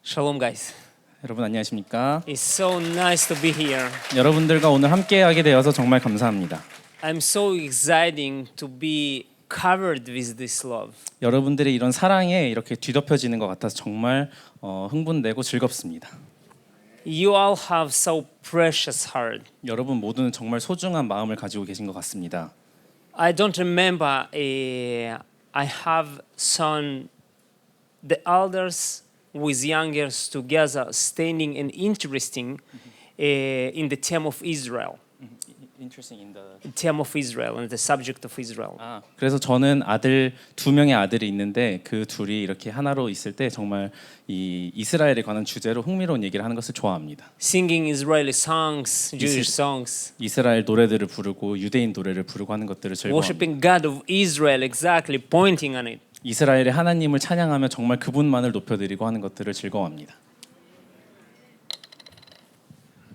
Shalom, guys. 여러분 안녕하십니까? It's so nice to be here. 여러분들과 오늘 함께하게 되어서 정말 감사합니다. I'm so exciting to be covered with this love. 여러분들의 이런 사랑에 이렇게 뒤덮여지는 것 같아서 정말 흥분되고 즐겁습니다. You all have so precious heart. 여러분 모두는 정말 소중한 마음을 가지고 계신 것 같습니다. I don't remember. I have seen the elders with youngers together, standing and interesting in the theme of Israel. Interesting in the Theme of Israel and the subject of Israel. 그래서 저는 두 명의 아들이 있는데 그 둘이 이렇게 하나로 있을 때 정말 이 이스라엘에 관한 주제로 흥미로운 얘기를 하는 것을 좋아합니다. Singing Israeli songs, Jewish songs. 이스라엘 노래들을 부르고 유대인 노래를 부르고 하는 것들을 즐거워합니다. Worshipping God of Israel, exactly, pointing on it. 이스라엘의 하나님을 찬양하며 정말 그분만을 높여드리고 하는 것들을 즐거워합니다.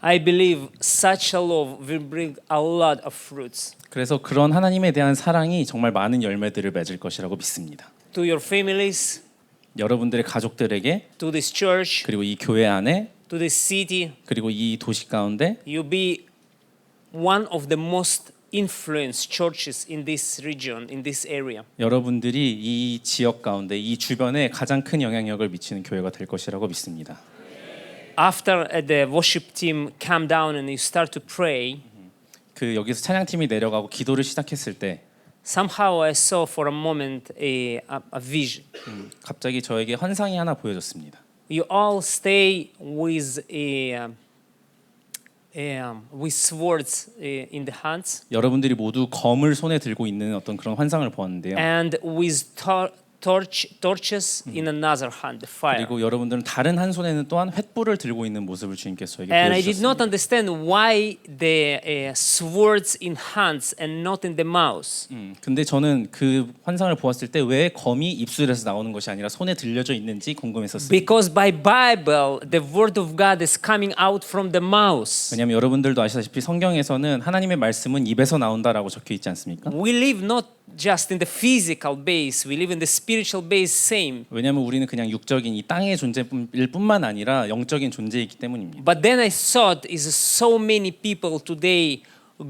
I believe such a love will bring a lot of fruits 그래서 그런 하나님에 대한 사랑이 정말 많은 열매들을 맺을 것이라고 믿습니다. to your families, 여러분들의 가족들에게 to this church, 그리고 이 교회 안에 to this city. 그리고 이 도시 가운데 You'll be one of the most influenced churches in this region, in this area. 여러분들이 이 지역 가운데 이 주변에 가장 큰 영향력을 미치는 교회가 될 것이라고 믿습니다. After the worship team come down and you start to pray, 그 여기서 찬양팀이 내려가고 기도를 시작했을 때 somehow I saw for a moment a vision. 갑자기 저에게 환상이 하나 보여졌습니다. You all stay with with swords in the hands 여러분들이 모두 검을 손에 들고 있는 어떤 그런 환상을 보았는데요. and with torches in another hand, the fire. 그리고 여러분들은 다른 한 손에는 또한 횃불을 들고 있는 모습을 주님께서 저에게 And I did not 보여주셨습니다. understand why the swords in hands and not in the mouth. 근데 저는 그 환상을 보았을 때 왜 검이 입술에서 나오는 것이 아니라 손에 들려져 있는지 궁금했었습니다. Because by Bible, the word of God is coming out from the mouth. 왜냐하면 여러분들도 아시다시피 성경에서는 하나님의 말씀은 입에서 나온다라고 적혀 있지 않습니까? We live not just in the physical base, we live in the spiritual base same. 왜냐하면 우리는 그냥 육적인 이 땅의 존재일 뿐만 아니라 영적인 존재이기 때문입니다. But then I thought is so many people today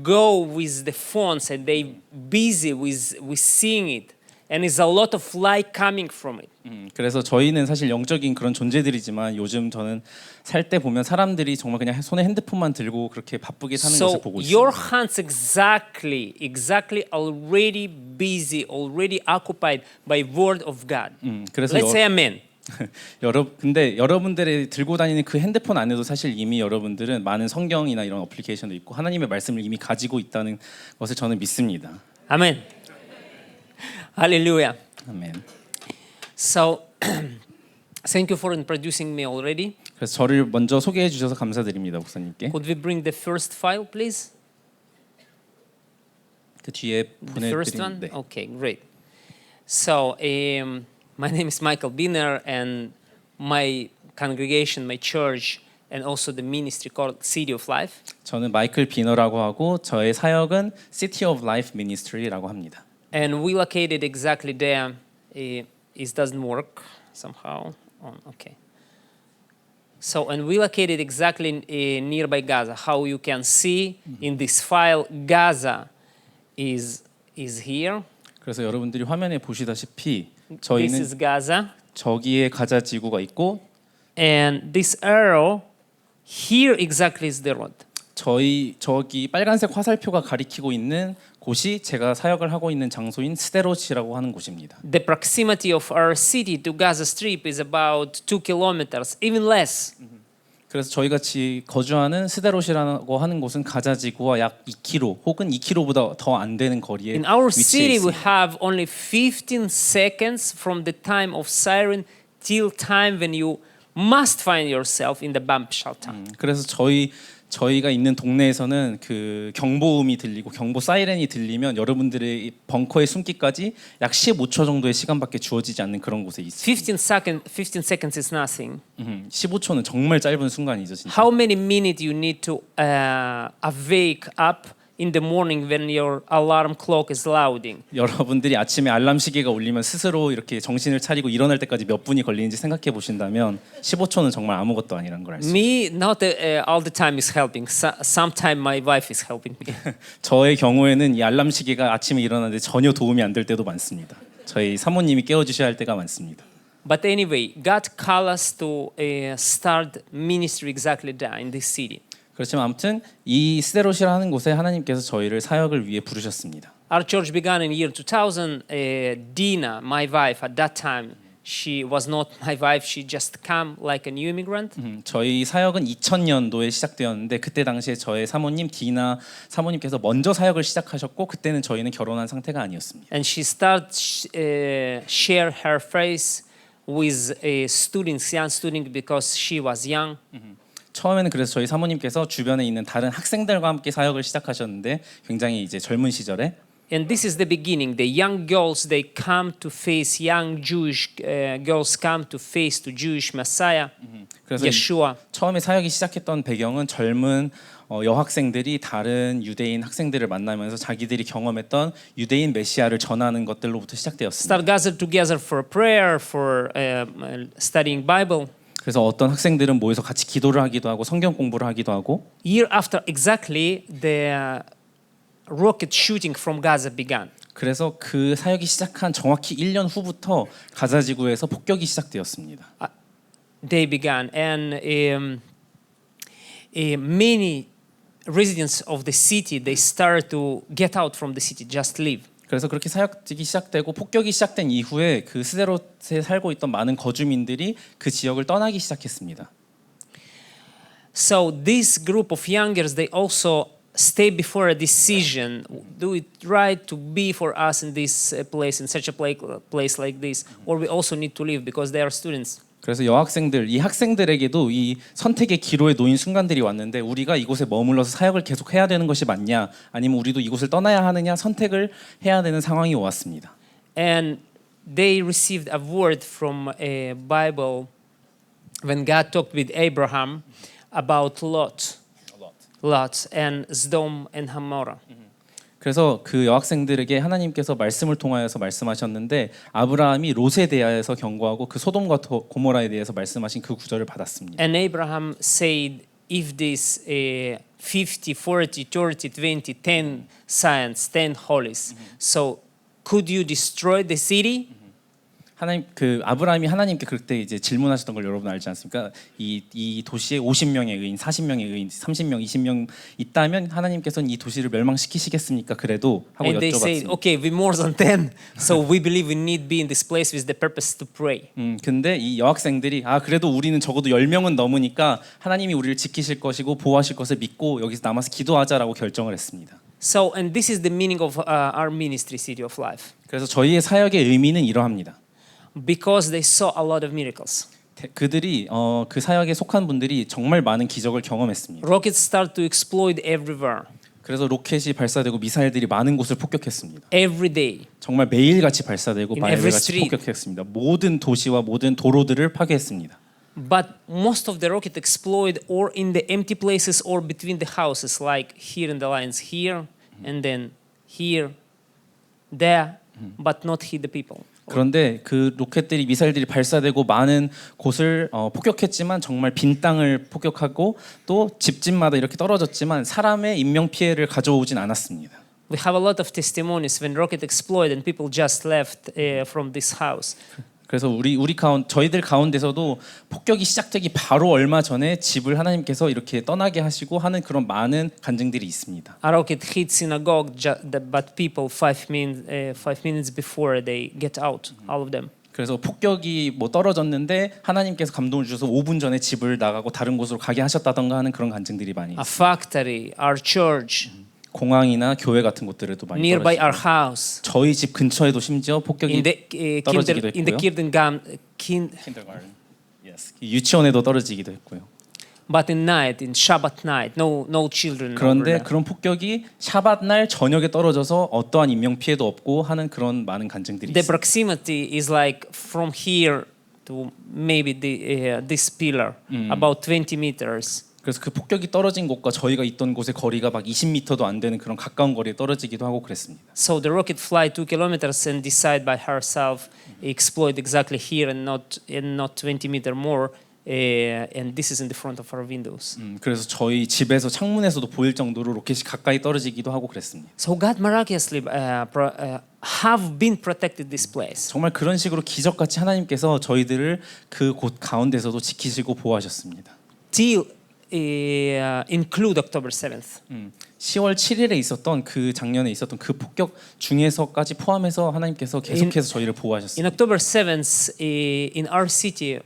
go with the phones and they busy with seeing it, and is a lot of light coming from it. 그래서 저희는 사실 영적인 그런 존재들이지만 요즘 저는 살 때 보면 사람들이 정말 그냥 손에 핸드폰만 들고 그렇게 바쁘게 사는 것을 So 보고 your 있습니다. hands exactly already busy, already occupied by word of God. 그래서 Let's say amen. 근데 여러분들이 들고 다니는 그 핸드폰 안에도 사실 이미 여러분들은 많은 성경이나 이런 어플리케이션도 있고 하나님의 말씀을 이미 가지고 있다는 것을 저는 믿습니다. Amen. Hallelujah. 아멘. So thank you for introducing me already. 그래서 저를 먼저 소개해 주셔서 감사드립니다, 목사님께. Could we bring the first file, please? 그 뒤에 The first one? 보내드리는데 Okay, great. So, my name is Michael Biner, and my congregation, my church, and also the ministry called City of Life. 저는 마이클 비너라고 하고 저의 사역은 City of Life Ministry라고 합니다. And we located exactly there. It doesn't work somehow. Okay. So, and we located exactly nearby Gaza. How you can see in this file, Gaza is here. 그래서 여러분들이 화면에 보시다시피 This 저희는 is Gaza. 저기에 가자 지구가 있고 And this arrow here exactly is the road. 저기 빨간색 화살표가 가리키고 있는 곳이 제가 사역을 하고 있는 장소인 스데롯이라고 하는 곳입니다. The proximity of our city to Gaza Strip is about 2 kilometers, even less. 그래서 저희가 거주하는 스데롯이라고 하는 곳은 가자 지구와 약 2km 혹은 2km보다 더 안 되는 거리에 In our 위치해 city, we 있습니다. have only 15 seconds from the time of siren till time when you must find yourself in the bomb shelter. 그래서 저희가 있는 동네에서는 그 경보음이 들리고 경보 사이렌이 들리면 여러분들의 벙커에 숨기까지 약 15초 정도의 시간밖에 주어지지 않는 그런 곳에 있습니다. 15 seconds is nothing. 15초는 정말 짧은 순간이죠, 진짜. How many minutes you need to awake up in the morning when your alarm clock is louding. 여러분들이 아침에 알람 시계가 울리면 스스로 이렇게 정신을 차리고 일어날 때까지 몇 분이 걸리는지 생각해 보신다면 15초는 정말 아무것도 아니라는 걸 알 수 있어요. Me, not all the time is helping. Sometimes my wife is helping me. 저의 경우에는 이 알람 시계가 아침에 일어나는데 전혀 도움이 안 될 때도 많습니다. 저희 사모님이 깨워주셔야 할 때가 많습니다. But anyway, God called us to start ministry exactly there in this city. 그렇지만 아무튼 이 스데롯이라 하는 곳에 하나님께서 저희를 사역을 위해 부르셨습니다. Our church began in year 2000. Dina, my wife at that time, she was not my wife. She just came like a new immigrant. 저희 사역은 2000년도에 시작되었는데 그때 당시에 저의 사모님 디나 사모님께서 먼저 사역을 시작하셨고 그때는 저희는 결혼한 상태가 아니었습니다. And she started share her face with students, young students, because she was young. 처음에는 그래서 저희 사모님께서 주변에 있는 다른 학생들과 함께 사역을 시작하셨는데 굉장히 이제 젊은 시절에 And this is the beginning. The young girls, they come to face, young Jewish girls come to face to Jewish Messiah, 그래서 Yeshua. 처음에 사역이 시작했던 배경은 젊은 여학생들이 다른 유대인 학생들을 만나면서 자기들이 경험했던 유대인 메시아를 전하는 것들로부터 시작되었습니다. Start gathered together for prayer, for studying Bible. 그래서 어떤 학생들은 모여서 같이 기도를 하기도 하고 성경 공부를 하기도 하고 Year after exactly, the rocket shooting from Gaza began. 그래서 그 사역이 시작한 정확히 1년 후부터 가자 지구에서 폭격이 시작되었습니다. They began, and many residents of the city, they started to get out from the city, just leave. 그래서 그렇게 사역이 시작되고 폭격이 시작된 이후에 그 스데롯에 살고 있던 많은 거주민들이 그 지역을 떠나기 시작했습니다. So this group of youngers, they also stay before a decision. Do it right to be for us in this place, in such a place like this, or we also need to leave because they are students. 그래서 여학생들, 이 학생들에게도 이 선택의 기로에 놓인 순간들이 왔는데 우리가 이곳에 머물러서 사역을 계속 해야 되는 것이 맞냐 아니면 우리도 이곳을 떠나야 하느냐 선택을 해야 되는 상황이 왔습니다. And they received a word from a Bible when God talked with Abraham about Lot and Sodom and Gomorrah. 그래서 그 여학생들에게 하나님께서 말씀을 통하여서 말씀하셨는데 아브라함이 롯에 대하여서 경고하고 그 소돔과 고모라에 대해서 말씀하신 그 구절을 받았습니다. And Abraham said, if this 50, 40, 30, 20, 10 saints, 10 holies, so could you destroy the city? 하나님 그 아브라함이 하나님께 그때 이제 질문하셨던 걸 여러분 알지 않습니까? 이 도시에 50명의 의인, 40명의 의인, 30명, 20명 있다면 하나님께서는 이 도시를 멸망시키시겠습니까? 그래도 하고 And they said, 여쭤봤습니다. okay, we more than 10, so we believe we need be in this place with the purpose to pray. 근데 이 여학생들이 그래도 우리는 적어도 10명은 넘으니까 하나님이 우리를 지키실 것이고 보호하실 것을 믿고 여기서 남아서 기도하자라고 결정을 했습니다. So, and this is the meaning of our ministry, City of Life, 그래서 저희의 사역의 의미는 이러합니다. because they saw a lot of miracles. 그들이 그 사역에 속한 분들이 정말 많은 기적을 경험했습니다. Rockets start to explode everywhere, 그래서 로켓이 발사되고 미사일들이 많은 곳을 폭격했습니다. every day. 정말 매일같이 발사되고 In every 매일같이 street. 폭격했습니다. 모든 도시와 모든 도로들을 파괴했습니다. But most of the rocket explode or in the empty places or between the houses, like here in the lines, here and then here, there, but not hit the people. 그런데 그 로켓들이 미사일들이 발사되고 많은 곳을 폭격했지만 정말 빈 땅을 폭격하고 또 집집마다 이렇게 떨어졌지만 사람의 인명 피해를 가져오진 않았습니다. We have a lot of testimonies when rocket exploded and people just left from this house. 그래서 저희들 가운데서도 폭격이 시작되기 바로 얼마 전에 집을 하나님께서 이렇게 떠나게 하시고 하는 그런 많은 간증들이 있습니다. A rocket hit synagogue, but people 5 minutes before they get out, all of them. 그래서 폭격이 떨어졌는데 하나님께서 감동을 주셔서 5분 전에 집을 나가고 다른 곳으로 가게 하셨다던가 하는 그런 간증들이 많이 A 있습니다. factory, our church, 공항이나 교회 같은 곳들에도 많이 nearby our 떨어지고 house, 저희 집 근처에도 심지어 폭격이 in the 떨어지기도 in the 했고요. kindergarten. Yes. 유치원에도 떨어지기도 했고요. But in night, in Shabbat night, no children. 그런데 over there. 그런 폭격이 샤밧 날 저녁에 떨어져서 어떠한 인명 피해도 없고 하는 그런 많은 간증들이 The 있습니다. proximity is like from here to maybe this pillar, about 20 meters. 그래서 그 폭격이 떨어진 곳과 저희가 있던 곳의 거리가 막 20m도 안 되는 그런 가까운 거리에 떨어지기도 하고 그랬습니다. So the rocket fly 2 kilometers and decide by herself explode exactly here and not 20 meter more. And this is in the front of our windows. 그래서 저희 집에서 창문에서도 보일 정도로 로켓이 가까이 떨어지기도 하고 그랬습니다. So God miraculously have been protected this place. 정말 그런 식으로 기적같이 하나님께서 저희들을 그 곳 가운데서도 지키시고 보호하셨습니다. Till include October 7th. 10월 7일에 있었던 그 작년에 있었던 그 폭격 중에서까지 포함해서 하나님께서 계속해서 저희를 보호하셨습니다. In October 7th, in our city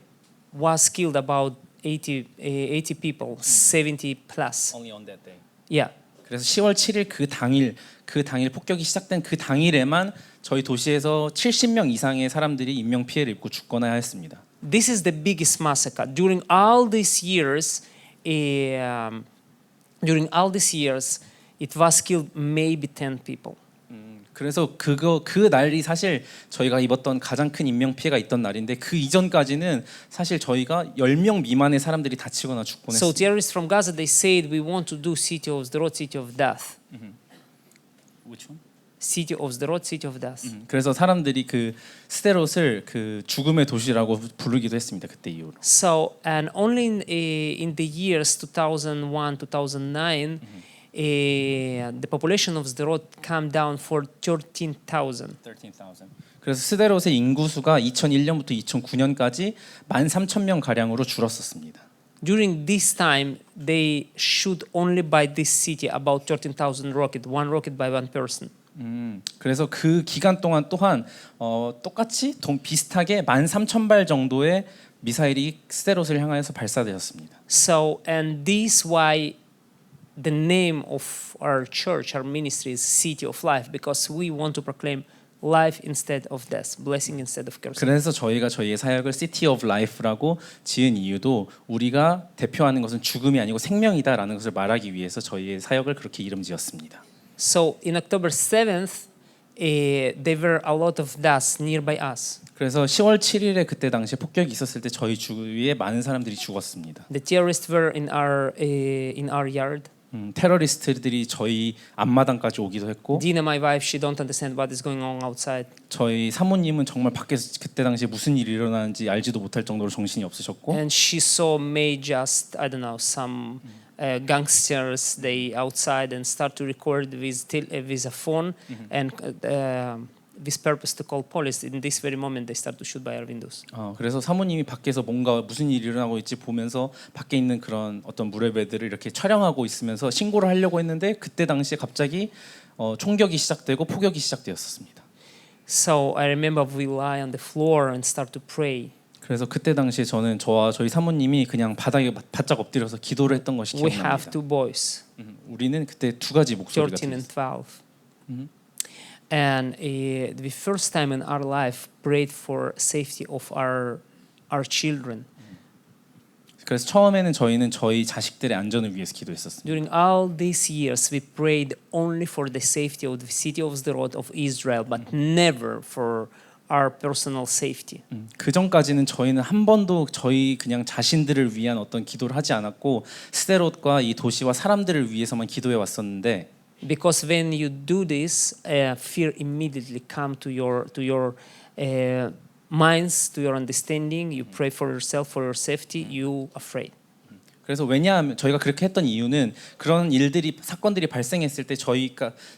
was killed about 80 people, 70 plus. Only on that day. Yeah. 그래서 10월 7일 그 당일 폭격이 시작된 그 당일에만 저희 도시에서 70명 이상의 사람들이 인명 피해를 입고 죽거나 했습니다. This is the biggest massacre during all these years. It was killed maybe 10 people. 그래서 그 날이 사실 저희가 입었던 가장 큰 인명 피해가 있던 날인데 그 이전까지는 사실 저희가 10명 미만의 사람들이 다치거나 죽곤 So 했습니다. terrorists from Gaza they said we want to do city of Sderot, city of death. Which one? City of Sderot, city of death. 그래서 사람들이 그 스데롯을 그 죽음의 도시라고 부르기도 했습니다. 그때 이후로. So and only in the years 2001, 2009, the population of Sderot came down for 13,000. 13,000. 그래서 스데롯의 인구수가 2001년부터 2009년까지 13,000명 가량으로 줄었었습니다. During this time, they shoot only by this city about 13,000 rocket, one rocket by one person. 그래서 그 기간 동안 또한 똑같이 비슷하게 13,000발 정도의 미사일이 스데롯을 향하여서 발사되었습니다. So and this why the name of our church, our ministry is City of Life, because we want to proclaim life instead of death, blessing instead of curse. 그래서 저희가 저희의 사역을 City of Life라고 지은 이유도 우리가 대표하는 것은 죽음이 아니고 생명이다라는 것을 말하기 위해서 저희의 사역을 그렇게 이름 지었습니다. So in October 7th, there were a lot of deaths nearby us. 그래서 10월 7일에 그때 당시에 폭격이 있었을 때 저희 주위에 많은 사람들이 죽었습니다. The terrorists were in our yard. 테러리스트들이 저희 앞마당까지 오기도 했고 Dina, my wife, she don't understand what is going on outside. 저희 사모님은 정말 밖에서 그때 당시에 무슨 일이 일어나는지 알지도 못할 정도로 정신이 없으셨고 And she saw me just, I don't know, some gangsters. They outside and start to record with a phone and with purpose to call police. In this very moment, they start to shoot by our windows. 그래서 사모님이 밖에서 뭔가 무슨 일이 일어나고 있지 보면서 밖에 있는 그런 어떤 무례배들을 이렇게 촬영하고 있으면서 신고를 하려고 했는데 그때 당시에 갑자기 총격이 시작되고 폭격이 시작되었습니다. So I remember we lie on the floor and start to pray. 그래서 그때 당시에 저와 저희 사모님이 그냥 바닥에 바짝 엎드려서 기도를 했던 것이 We have 기억납니다. two boys, 우리는 그때 두 가지 목소리가 13 and 들렸어요. 12. And the first time in our life prayed for safety of our children. 그래서 처음에는 저희는 저희 자식들의 안전을 위해서 기도했었습니다. During all these years, we prayed only for the safety of the city of Sderot of Israel, but never for our personal safety. 그 전까지는 저희는 한 번도 저희 그냥 자신들을 위한 어떤 기도를 하지 않았고 스데롯과 이 도시와 사람들을 위해서만 기도해 왔었는데 Because when you do this, fear immediately come to your minds, to your understanding. You pray for yourself, for your safety. You afraid. 그래서 왜냐하면 저희가 그렇게 했던 이유는 그런 사건들이 발생했을 때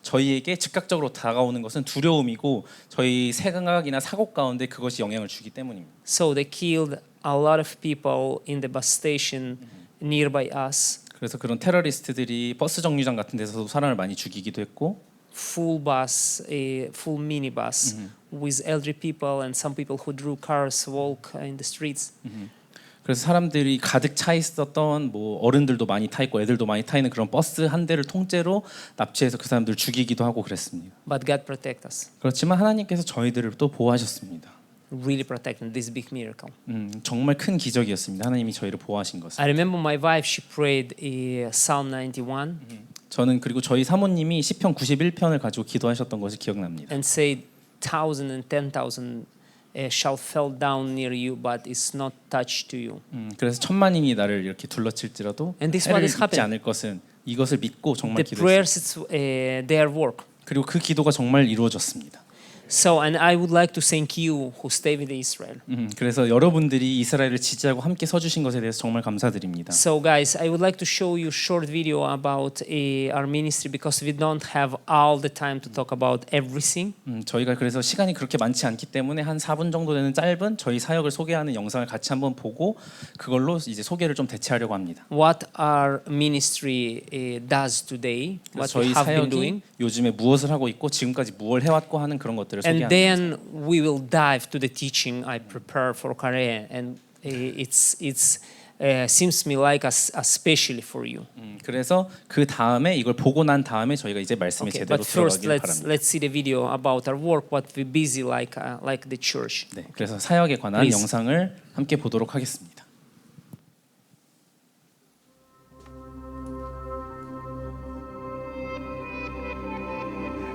저희에게 즉각적으로 다가오는 것은 두려움이고 저희 생각이나 사고 가운데 그것이 영향을 주기 때문입니다. So they killed a lot of people in the bus station nearby us. 그래서 그런 테러리스트들이 버스 정류장 같은 데서도 사람을 많이 죽이기도 했고 Full bus, full minibus with elderly people and some people who drew cars walk in the streets. 그래서 사람들이 가득 차 있었던 뭐 어른들도 많이 타 있고 애들도 많이 타 있는 그런 버스 한 대를 통째로 납치해서 그 사람들을 죽이기도 하고 그랬습니다. But God protect us. 그렇지만 하나님께서 저희들을 또 보호하셨습니다. Really protected this big miracle. 정말 큰 기적이었습니다. 하나님이 저희를 보호하신 것은. I remember my wife. She prayed Psalm 91 저는 그리고 저희 사모님이 시편 91편을 가지고 기도하셨던 것이 기억납니다. and said 1,000 and 10,000 shall fall down near you, but is not touched to you. 그래서 천만인이 나를 이렇게 둘러칠지라도 And this 해를 what is 입지 happening. 않을 것은 이것을 믿고 정말 The 기도했습니다. prayers, their work. 그리고 그 기도가 정말 이루어졌습니다. So, and I would like to thank you who stay with Israel. 그래서 여러분들이 이스라엘을 지지하고 함께 서주신 것에 대해서 정말 감사드립니다. So, guys, I would like to show you a short video about our ministry because we don't have all the time to talk about everything. 저희가 그래서 시간이 그렇게 많지 않기 때문에 한 4분 정도 되는 짧은 저희 사역을 소개하는 영상을 같이 한번 보고 그걸로 이제 소개를 좀 대체하려고 합니다. What our ministry does today, what we 저희 have been 사역이 doing. 요즘에 무엇을 하고 있고 지금까지 무엇을 해왔고 하는 그런 것들을 And 소개합니다. then we will dive to the teaching I prepared for Korea, and it's seems me like a specially for you. 그래서 그 다음에 이걸 보고 난 다음에 저희가 이제 말씀에 Okay, 제대로 but first 들어가길 바랍니다. let's see the video about our work, what we busy like the church. 네, 그래서 사역에 관한 Please. 영상을 함께 보도록 하겠습니다.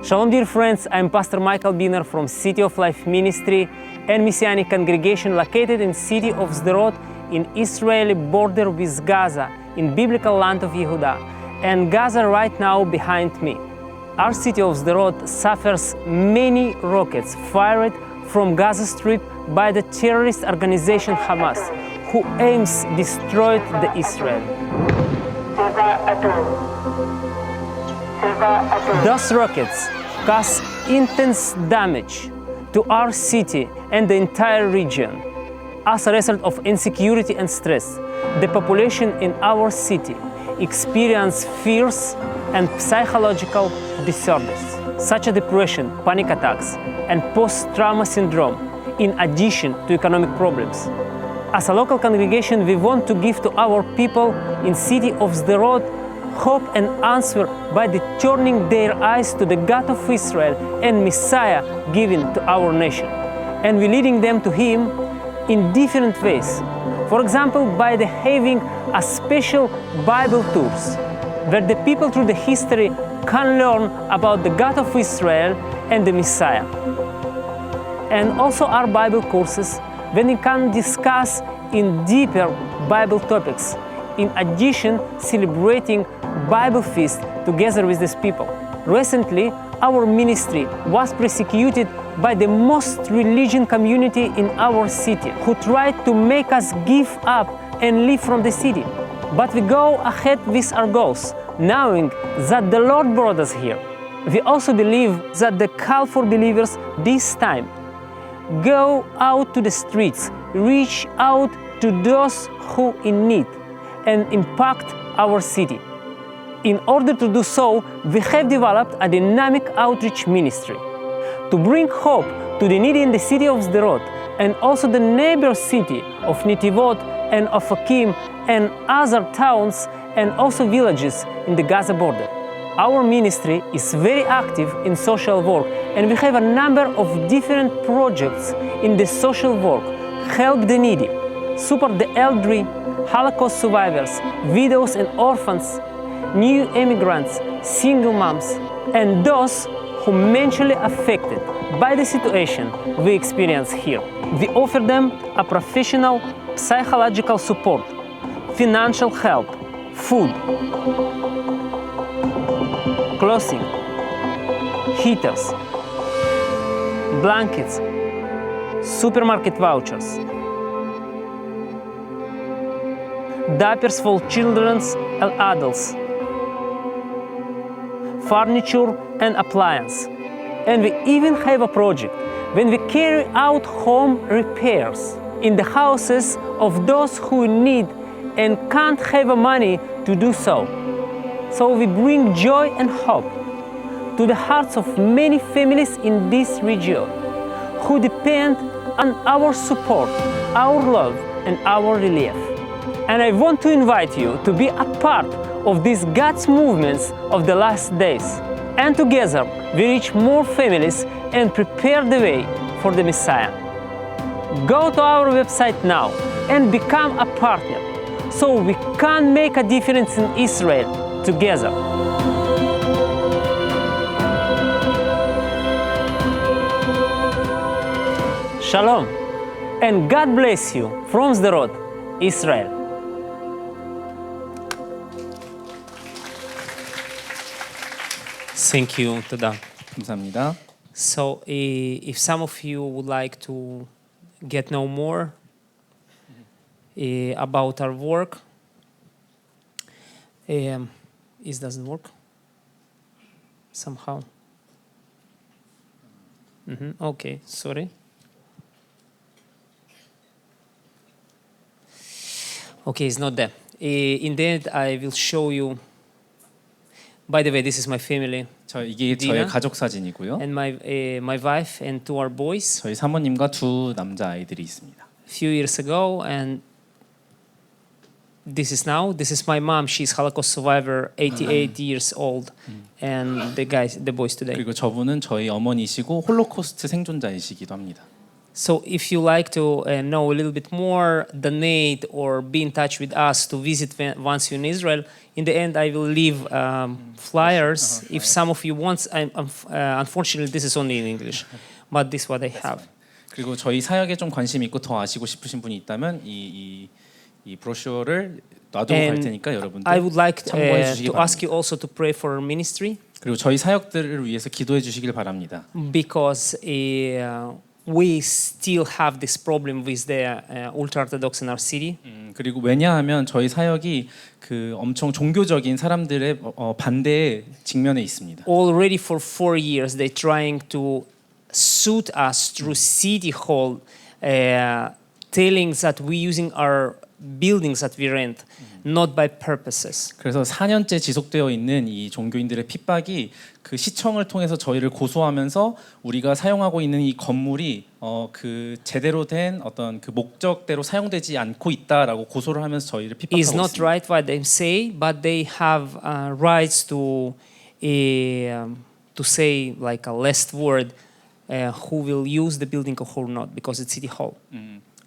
Shalom, dear friends. I'm Pastor Michael Biner from City of Life Ministry and Messianic Congregation located in city of Sderot in Israeli border with Gaza in biblical land of Yehuda, and Gaza right now behind me. Our city of Sderot suffers many rockets fired from Gaza Strip by the terrorist organization Hamas, who aims destroy the Israel. Those rockets cause intense damage to our city and the entire region. As a result of insecurity and stress, the population in our city experience fears and psychological disorders, such as depression, panic attacks, and post-trauma syndrome, in addition to economic problems. As a local congregation, we want to give to our people in city of Sderot hope and answer by turning their eyes to the God of Israel and Messiah given to our nation. And we're leading them to Him in different ways. For example, by having a special Bible tours, where the people through the history can learn about the God of Israel and the Messiah. And also our Bible courses, when we can discuss in deeper Bible topics, in addition celebrating Bible feast together with these people. Recently, our ministry was persecuted by the most religious community in our city, who tried to make us give up and leave from the city. But we go ahead with our goals, knowing that the Lord brought us here. We also believe that the call for believers this time: go out to the streets, reach out to those who in need, and impact our city. In order to do so, we have developed a dynamic outreach ministry to bring hope to the needy in the city of Sderot and also the neighbor city of Netivot and Ofakim and other towns and also villages in the Gaza border. Our ministry is very active in social work, and we have a number of different projects in the social work: help the needy, support the elderly, Holocaust survivors, widows and orphans, new immigrants, single moms, and those who mentally affected by the situation we experience here. We offer them a professional psychological support, financial help, food, clothing, heaters, blankets, supermarket vouchers, diapers for children and adults, furniture and appliance. And we even have a project when we carry out home repairs in the houses of those who need and can't have money to do so. So we bring joy and hope to the hearts of many families in this region who depend on our support, our love, and our relief. And I want to invite you to be a part of these God's movements of the last days. And together we reach more families and prepare the way for the Messiah. Go to our website now and become a partner so we can make a difference in Israel together. Shalom. And God bless you from Sderot, Israel. Thank you, Toda. 감사합니다. So, if some of you would like to get know more about our work, it doesn't work somehow. Okay, sorry. Okay, it's not there. In the end, I will show you. By the way, this is my family 이게 디나? 저의 가족 사진이고요. and my wife and two our boys. 저희 사모님과 두 남자 아이들이 있습니다. Few years ago, and this is now. This is my mom. She's Holocaust survivor, 88 years old, and the boys today. 그리고 저분은 저희 어머니시고 홀로코스트 생존자이시기도 합니다. So if you like to know a little bit more, donate or be in touch with us to visit once you're in Israel, in the end I will leave flyers. If some of you want, unfortunately this is only in English, but this is what I have. 그리고 저희 사역에 좀 관심 있고 더 아시고 싶으신 분이 있다면 이 브로셔를 놔두고 갈 테니까 여러분들 I would like 참고해 주시기 to ask you also to pray for our ministry 그리고 저희 사역들을 위해서 기도해 주시길 바랍니다. because we still have this problem with the ultra-Orthodox in our city. 그리고 왜냐하면 저희 사역이 그 엄청 종교적인 사람들의 반대에 직면해 있습니다. Already for 4 years, they're trying to suit us through City Hall, telling that we're using our buildings that we rent, not by purposes. 그래서 4년째 지속되어 있는 이 종교인들의 핍박이 그 시청을 통해서 저희를 고소하면서 우리가 사용하고 있는 이 건물이 그 제대로 된 어떤 그 목적대로 사용되지 않고 있다라고 고소를 하면서 저희를 핍박하고 It's not 있습니다. right what they say, but they have rights to say like a last word who will use the building or not because it's City Hall.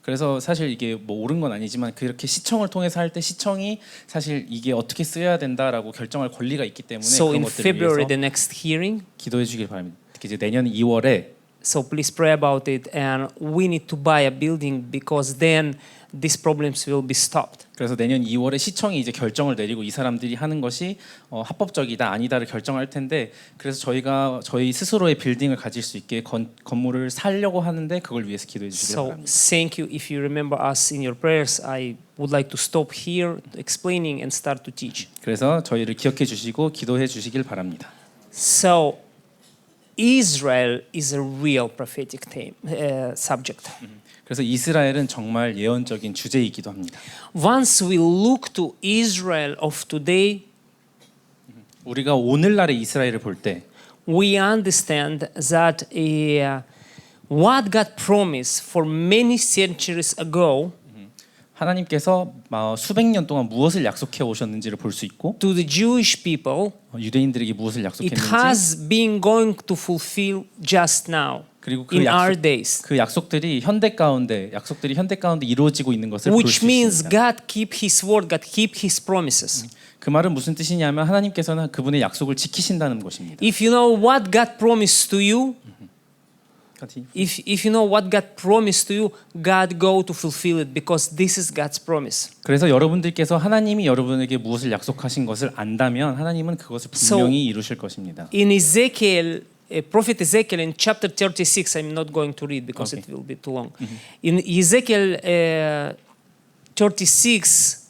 그래서 사실 이게 뭐 옳은 건 아니지만 그렇게 시청을 통해서 할 때 시청이 사실 이게 어떻게 쓰여야 된다라고 결정할 권리가 있기 때문에 So 그런 in 것들을 February, 위해서 the next hearing, 기도해 주길 바랍니다. 특히 이제 내년 2월에 so please pray about it, and we need to buy a building because then these problems will be stopped. 그래서 내년 2월에 시청이 이제 결정을 내리고 이 사람들이 하는 것이 합법적이다 아니다를 결정할 텐데 그래서 저희가 저희 스스로의 빌딩을 가질 수 있게 건물을 살려고 하는데 그걸 위해서 기도해 주시기 So 바랍니다. thank you. If you remember us in your prayers, I would like to stop here explaining and start to teach. 그래서 저희를 기억해 주시고 기도해 주시길 바랍니다. So Israel is a real prophetic subject. 그래서 이스라엘은 정말 예언적인 주제이기도 합니다. Once we look to Israel of today, 우리가 오늘날의 이스라엘을 볼 때 we understand that what God promised for many centuries ago 하나님께서 수백 년 동안 무엇을 약속해 오셨는지를 볼 수 있고 to the Jewish people, 유대인들에게 무엇을 it 약속했는지 has been going to fulfill just now 그리고 그 in our days. 그 약속들이 현대 가운데 이루어지고 있는 것을 볼 Which 수 means 있습니다. God keep His word, God keep His promises. 그 말은 무슨 뜻이냐면 하나님께서는 그분의 약속을 지키신다는 것입니다. If you know what God promised to you, if you know what God promised to you, God go to fulfill it because this is God's promise. 그래서 여러분들께서 하나님이 여러분에게 무엇을 약속하신 것을 안다면 하나님은 그것을 분명히 이루실 것입니다. In Ezekiel, Prophet Ezekiel in chapter 36, I'm not going to read because it will be too long. In Ezekiel 36,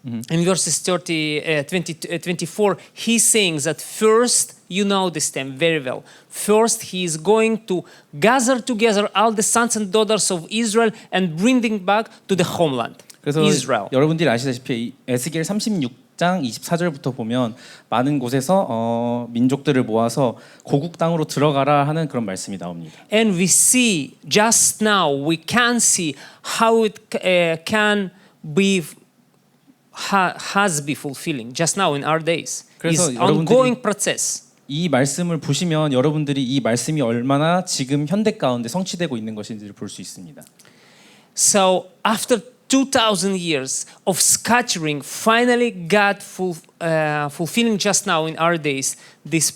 in verses 24, he's saying that first, you know this term very well. First, he is going to gather together all the sons and daughters of Israel and bring them back to the homeland, 그래서 Israel. 여러분들이 아시다시피 에스겔 36장 24절부터 보면 많은 곳에서 민족들을 모아서 고국 땅으로 들어가라 하는 그런 말씀이 나옵니다. And we see just now, we can see how it can be has been fulfilling just now in our days. 그래서 It's 여러분들이 ongoing process. 이 말씀을 보시면 여러분들이 이 말씀이 얼마나 지금 현대 가운데 성취되고 있는 것인지를 볼 수 있습니다. So after 2,000 years of scattering, finally God fulfilling just now in our days this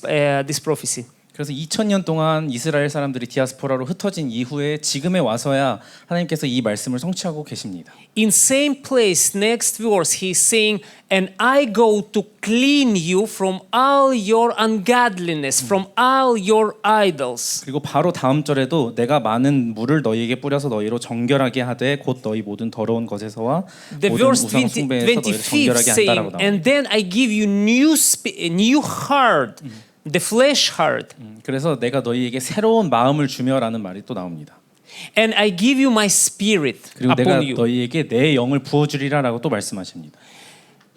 prophecy. 그래서 2000년 동안 이스라엘 사람들이 디아스포라로 흩어진 이후에 지금에 와서야 하나님께서 이 말씀을 성취하고 계십니다. In same place, next verse, he's saying, and I go to clean you from all your ungodliness, from all your idols. 그리고 바로 다음 절에도 내가 많은 물을 너희에게 뿌려서 너희로 정결하게 하되 곧 너희 모든 더러운 것에서와 The 모든 verse 우상 숭배에서 너희를 25 정결하게 한다라고 saying, 나옵니다. and then I give you new heart, the flesh heart, 그래서 내가 너희에게 새로운 마음을 주며라는 말이 또 나옵니다. and I give you my spirit 그리고 내가 upon you. 너희에게 내 영을 부어주리라라고 또 말씀하십니다.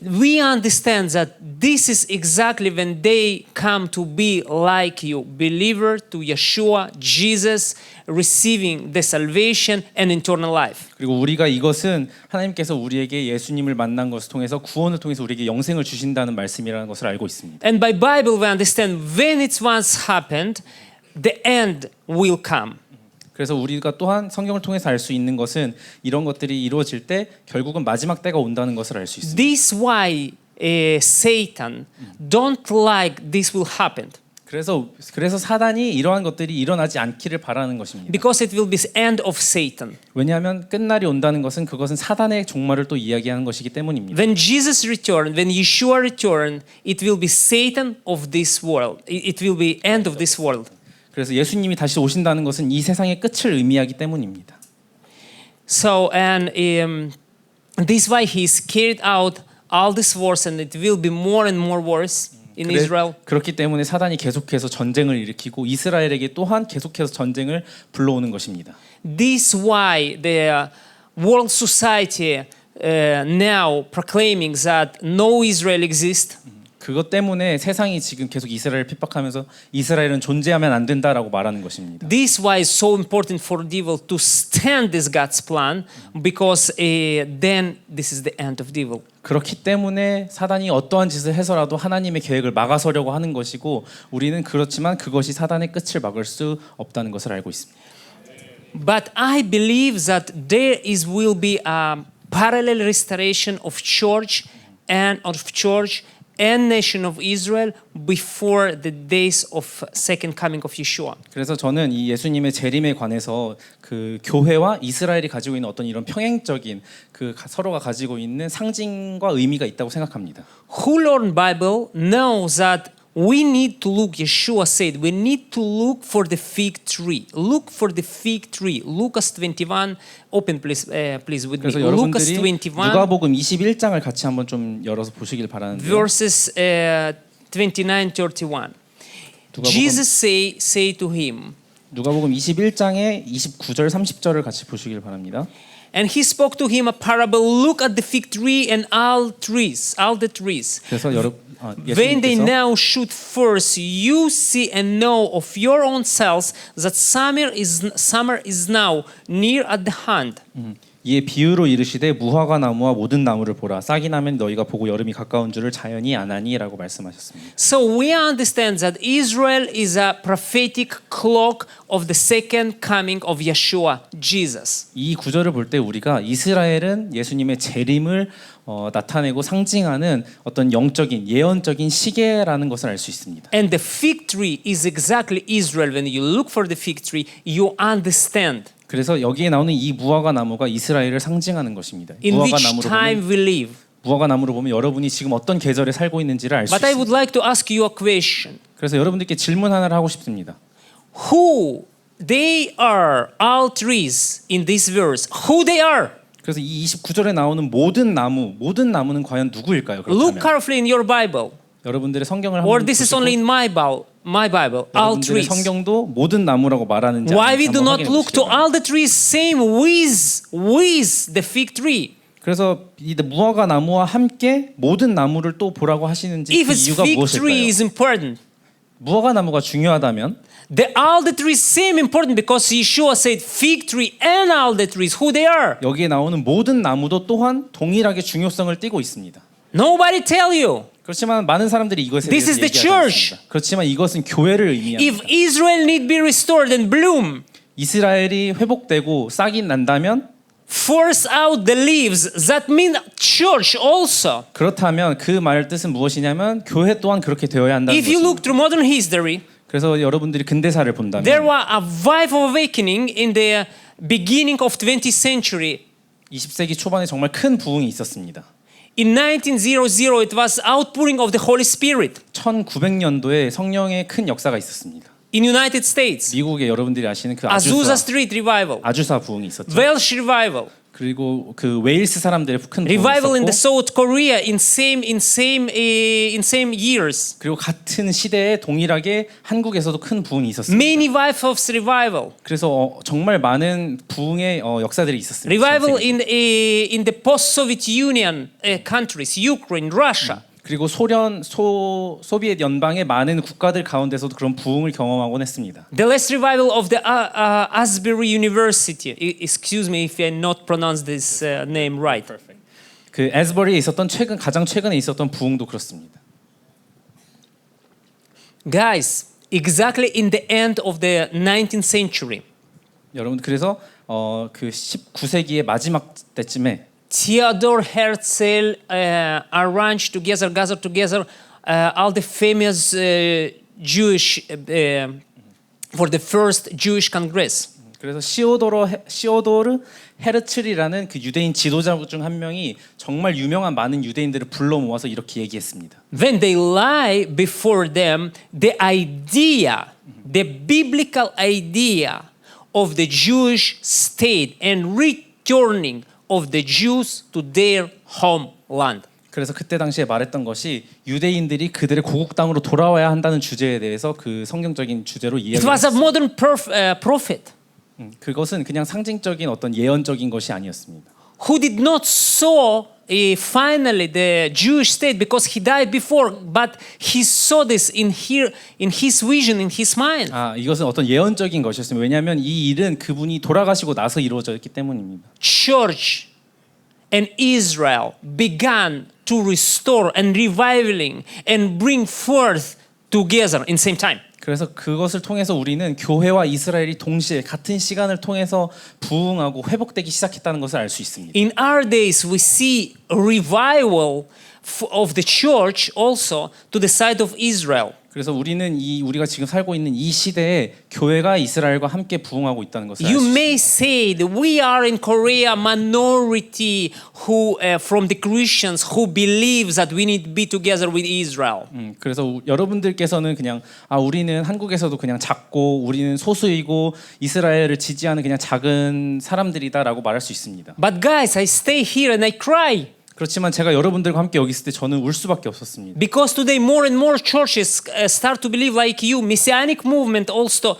We understand that this is exactly when they come to be like you, believer to Yeshua, Jesus, receiving the salvation and eternal life. 그리고 우리가 이것은 하나님께서 우리에게 예수님을 만난 것을 통해서 구원을 통해서 우리에게 영생을 주신다는 말씀이라는 것을 알고 있습니다. And by Bible we understand when it once happened, the end will come. 그래서 우리가 또한 성경을 통해서 알 수 있는 것은 이런 것들이 이루어질 때 결국은 마지막 때가 온다는 것을 알 수 있습니다. This why Satan don't like this will happen. 그래서 사단이 이러한 것들이 일어나지 않기를 바라는 것입니다. Because it will be the end of Satan. 왜냐하면 끝날이 온다는 것은 그것은 사단의 종말을 또 이야기하는 것이기 때문입니다. When Jesus returned, when Yeshua returned, it will be Satan of this world. It will be end of this world. 그래서 예수님이 다시 오신다는 것은 이 세상의 끝을 의미하기 때문입니다. So and this why he's carried out all this wars, and it will be more and more wars in Israel. 그렇기 때문에 사단이 계속해서 전쟁을 일으키고 이스라엘에게 또한 계속해서 전쟁을 불러오는 것입니다. This why the world society now proclaiming that no Israel exists. 그것 때문에 세상이 지금 계속 이스라엘을 핍박하면서 이스라엘은 존재하면 안 된다라고 말하는 것입니다. This why it's so important for devil to stand this God's plan, because then this is the end of devil. 그렇기 때문에 사단이 어떠한 짓을 해서라도 하나님의 계획을 막아서려고 하는 것이고 우리는 그렇지만 그것이 사단의 끝을 막을 수 없다는 것을 알고 있습니다. But I believe that there will be a parallel restoration of church and nation of Israel before the days of second coming of Yeshua. 그래서 저는 이 예수님의 재림에 관해서 그 교회와 이스라엘이 가지고 있는 어떤 이런 평행적인 그 서로가 가지고 있는 상징과 의미가 있다고 생각합니다. Who learn Bible knows that we need to look. Yeshua said we need to look for the fig tree. Look for the fig tree. Lucas 21. Open please with me. 그래서 Lucas 여러분들이 21 누가복음 21장을 같이 한번 좀 열어서 보시길 바라는데요. verses 29-31. Jesus say to him, 누가복음 21장의 29절 30절을 같이 보시길 바랍니다. and he spoke to him a parable. Look at the fig tree and all the trees. 그래서 When they 예수님께서 now shoot first, you see and know of your own selves that summer is now near at the hand. 이에 비유로 이르시되 무화과 나무와 모든 나무를 보라 싹이 나면 너희가 보고 여름이 가까운 줄을 자연히 아나니라고 말씀하셨습니다. So we understand that Israel is a prophetic clock of the second coming of Yeshua, Jesus. 이 구절을 볼 때 우리가 이스라엘은 예수님의 재림을 나타내고 상징하는 어떤 영적인 예언적인 시계라는 것을 알 수 있습니다. And the fig tree is exactly Israel. When you look for the fig tree, you understand 그래서 여기에 나오는 이 무화과 나무가 이스라엘을 상징하는 것입니다. in which time we live. 무화과 나무로 보면 여러분이 지금 어떤 계절에 살고 있는지를 알 수 But I would 있습니다. like to ask you a question. 그래서 여러분들께 질문 하나를 하고 싶습니다. Who they are, all trees in this verse? Who they are? 그래서 이 29절에 나오는 모든 나무는 과연 누구일까요? Look 그렇다면 carefully in your Bible. 여러분들의 성경을 Or 한번 this is 보시고 only in my Bible. All 여러분들의 trees. 성경도 모든 나무라고 말하는지 Why 아닌지 we do 한번 not 확인해 look to 보시기 바랍니다. all the trees same with the fig tree? 그래서 이 무화과 나무와 함께 모든 나무를 또 보라고 하시는지 If 그 it's 이유가 fig tree 무엇일까요? is important, 무화과 나무가 중요하다면 all the trees same important because Yeshua said fig tree and all the trees. Who they are? 여기에 나오는 모든 나무도 또한 동일하게 중요성을 띠고 있습니다. Nobody tell you. 그렇지만 많은 사람들이 이것에 This 대해서 is the 얘기하지 church. 않습니다. 그렇지만 이것은 교회를 If 의미합니다. Israel need be restored and bloom, 이스라엘이 회복되고 싹이 난다면 force out the leaves. That means church also. 그렇다면 그 말 뜻은 무엇이냐면 교회 또한 그렇게 되어야 한다는 If you 것입니다. look through modern history, 그래서 여러분들이 근대사를 본다면 there was a wave of awakening in the beginning of 20th century. 20세기 초반에 정말 큰 부흥이 있었습니다. In 1900, it was outpouring of the Holy Spirit. 1900년도에 성령의 큰 역사가 있었습니다. In United States, 미국에 여러분들이 아시는 그 Azusa Street revival, 아주사 부흥이 있었죠. Welsh revival, 그리고 그 웨일스 사람들의 큰 부흥이 revival in the 있었고 South Korea in same years. 그리고 같은 시대에 동일하게 한국에서도 큰 부흥이 있었습니다. Many waves of revival. 그래서 정말 많은 부흥의 역사들이 있었습니다. Revival 전 세계적으로. in the post-Soviet Union countries, Ukraine, Russia. 그리고 소비에트 연방의 많은 국가들 가운데서도 그런 부흥을 경험하곤 했습니다. The last revival of the Asbury University. Excuse me if I not pronounce this name right. 그 에스버리에 있었던 가장 최근에 있었던 부흥도 그렇습니다. Guys, exactly in the end of the 19th century, 여러분 그래서 그 19세기의 마지막 때쯤에 Theodor Herzl arranged together, gathered together all the famous Jewish for the first Jewish Congress. 그래서 시오도르 헤르츠리라는 그 유대인 지도자 중 한 명이 정말 유명한 많은 유대인들을 불러 모아서 이렇게 얘기했습니다. When they lie before them the idea, the biblical idea of the Jewish state and returning of the Jews to their homeland. 그래서 그때 당시에 말했던 것이 유대인들이 그들의 고국 땅으로 돌아와야 한다는 주제에 대해서 그 성경적인 주제로 It was a 이야기했습니다. modern prophet 그것은 그냥 상징적인 어떤 예언적인 것이 아니었습니다. who did not saw finally the Jewish state because he died before, but he saw this in his vision, in his mind. 이것은 어떤 예언적인 것이었습니다. 왜냐하면 이 일은 그분이 돌아가시고 나서 이루어졌기 때문입니다. Church and Israel began to restore and reviving and bring forth together in same time. 그래서 그것을 통해서 우리는 교회와 이스라엘이 동시에 같은 시간을 통해서 부흥하고 회복되기 시작했다는 것을 알 수 있습니다. In our days, we see a revival of the church also to the side of Israel. 그래서 우리는 우리가 지금 살고 있는 이 시대에 교회가 이스라엘과 함께 부흥하고 있다는 것을 알 수 You 있습니다. may say that we are in Korea minority who from the Christians who believes that we need to be together with Israel. 그래서 여러분들께서는 그냥 우리는 한국에서도 그냥 작고 우리는 소수이고 이스라엘을 지지하는 그냥 작은 사람들이다라고 말할 수 있습니다. But guys, I stay here and I cry. 그렇지만 제가 여러분들과 함께 여기 있을 때 저는 울 수밖에 없었습니다. Because today more and more churches start to believe like you. Messianic movement also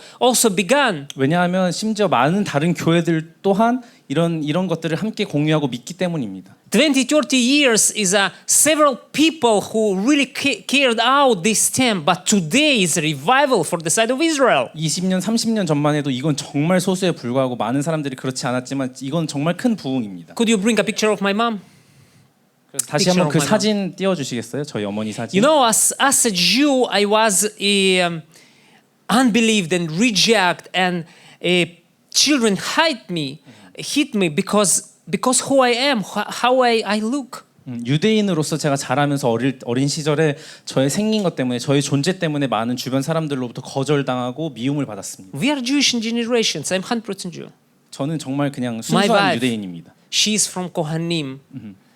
began. 왜냐하면 심지어 많은 다른 교회들 또한 이런 것들을 함께 공유하고 믿기 때문입니다. 20, 30 years is several people who really cared out this theme, but today is a revival for the side of Israel. 20년, 30년 전만 해도 이건 정말 소수에 불과하고 많은 사람들이 그렇지 않았지만 이건 정말 큰 부흥입니다. Could you bring a picture of my mom? 그래서 다시 한번 그 사진 띄워주시겠어요? 저희 어머니 사진. You know, as a Jew, I was unbelieved and rejected, and children hit me because who I am, how I look. 유대인으로서 제가 자라면서 어린 시절에 저의 생긴 것 때문에 저의 존재 때문에 많은 주변 사람들로부터 거절당하고 미움을 받았습니다. We are Jewish generations. I'm 100% Jew. 저는 정말 그냥 My 순수한 wife, 유대인입니다. she's from Kohanim.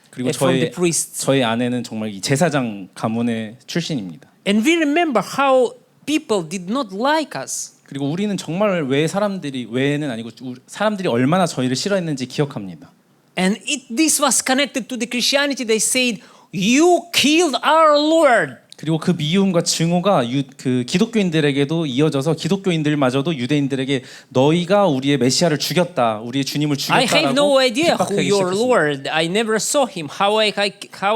그리고 from the priests. 저의 아내는 정말 이 제사장 가문의 출신입니다. And we remember how people did not like us. 그리고 우리는 정말 외에는 아니고 사람들이 얼마나 저희를 싫어했는지 기억합니다. And this was connected to the Christianity. They said, "You killed our Lord." 그리고 그 미움과 증오가 그 기독교인들에게도 이어져서 기독교인들마저도 유대인들에게 너희가 우리의 메시아를 죽였다, 우리의 주님을 I have no 죽였다라고 idea who 핍박하기 your 시작했습니다. Lord. I never saw him. How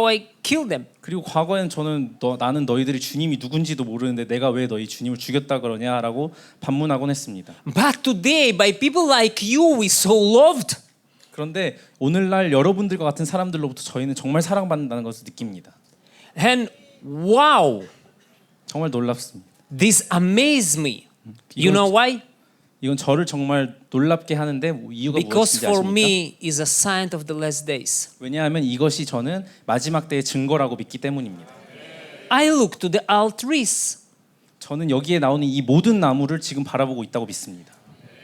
I killed them. 그리고 과거엔 저는 나는 너희들이 주님이 누군지도 모르는데 내가 왜 너희 주님을 죽였다 그러냐라고 반문하곤 했습니다. But today, by people like you, we so loved. 그런데 오늘날 여러분들과 같은 사람들로부터 저희는 정말 사랑받는다는 것을 느낍니다. And wow, 정말 놀랍습니다. this amazed me. You know why? 이건 저를 정말 놀랍게 하는데 이유가 Because 무엇인지 for 아십니까? me is a sign of the last days. 왜냐하면 이것이 저는 마지막 때의 증거라고 믿기 때문입니다. I look to the altares. 저는 여기에 나오는 이 모든 나무를 지금 바라보고 있다고 믿습니다.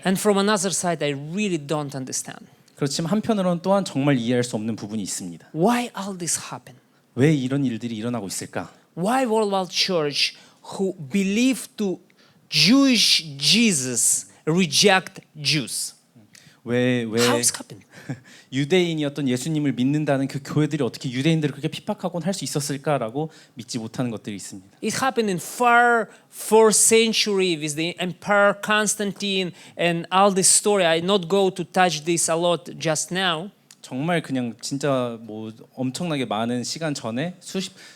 And from another side, I really don't understand. 그렇지만 한편으로는 또한 정말 이해할 수 없는 부분이 있습니다. Why all this happen? 왜 이런 일들이 일어나고 있을까? Why Worldwide Church, who believe to Jewish Jesus, reject Jews? 왜 How it's happened? 유대인이었던 예수님을 믿는다는 그 교회들이 어떻게 유대인들을 그렇게 핍박하곤 할 수 있었을까라고 믿지 못하는 것들이 있습니다. It happened in far 4th century with the Emperor Constantine and all this story. I not go to touch this a lot just now. 정말 그냥 진짜 뭐 엄청나게 많은 시간 전에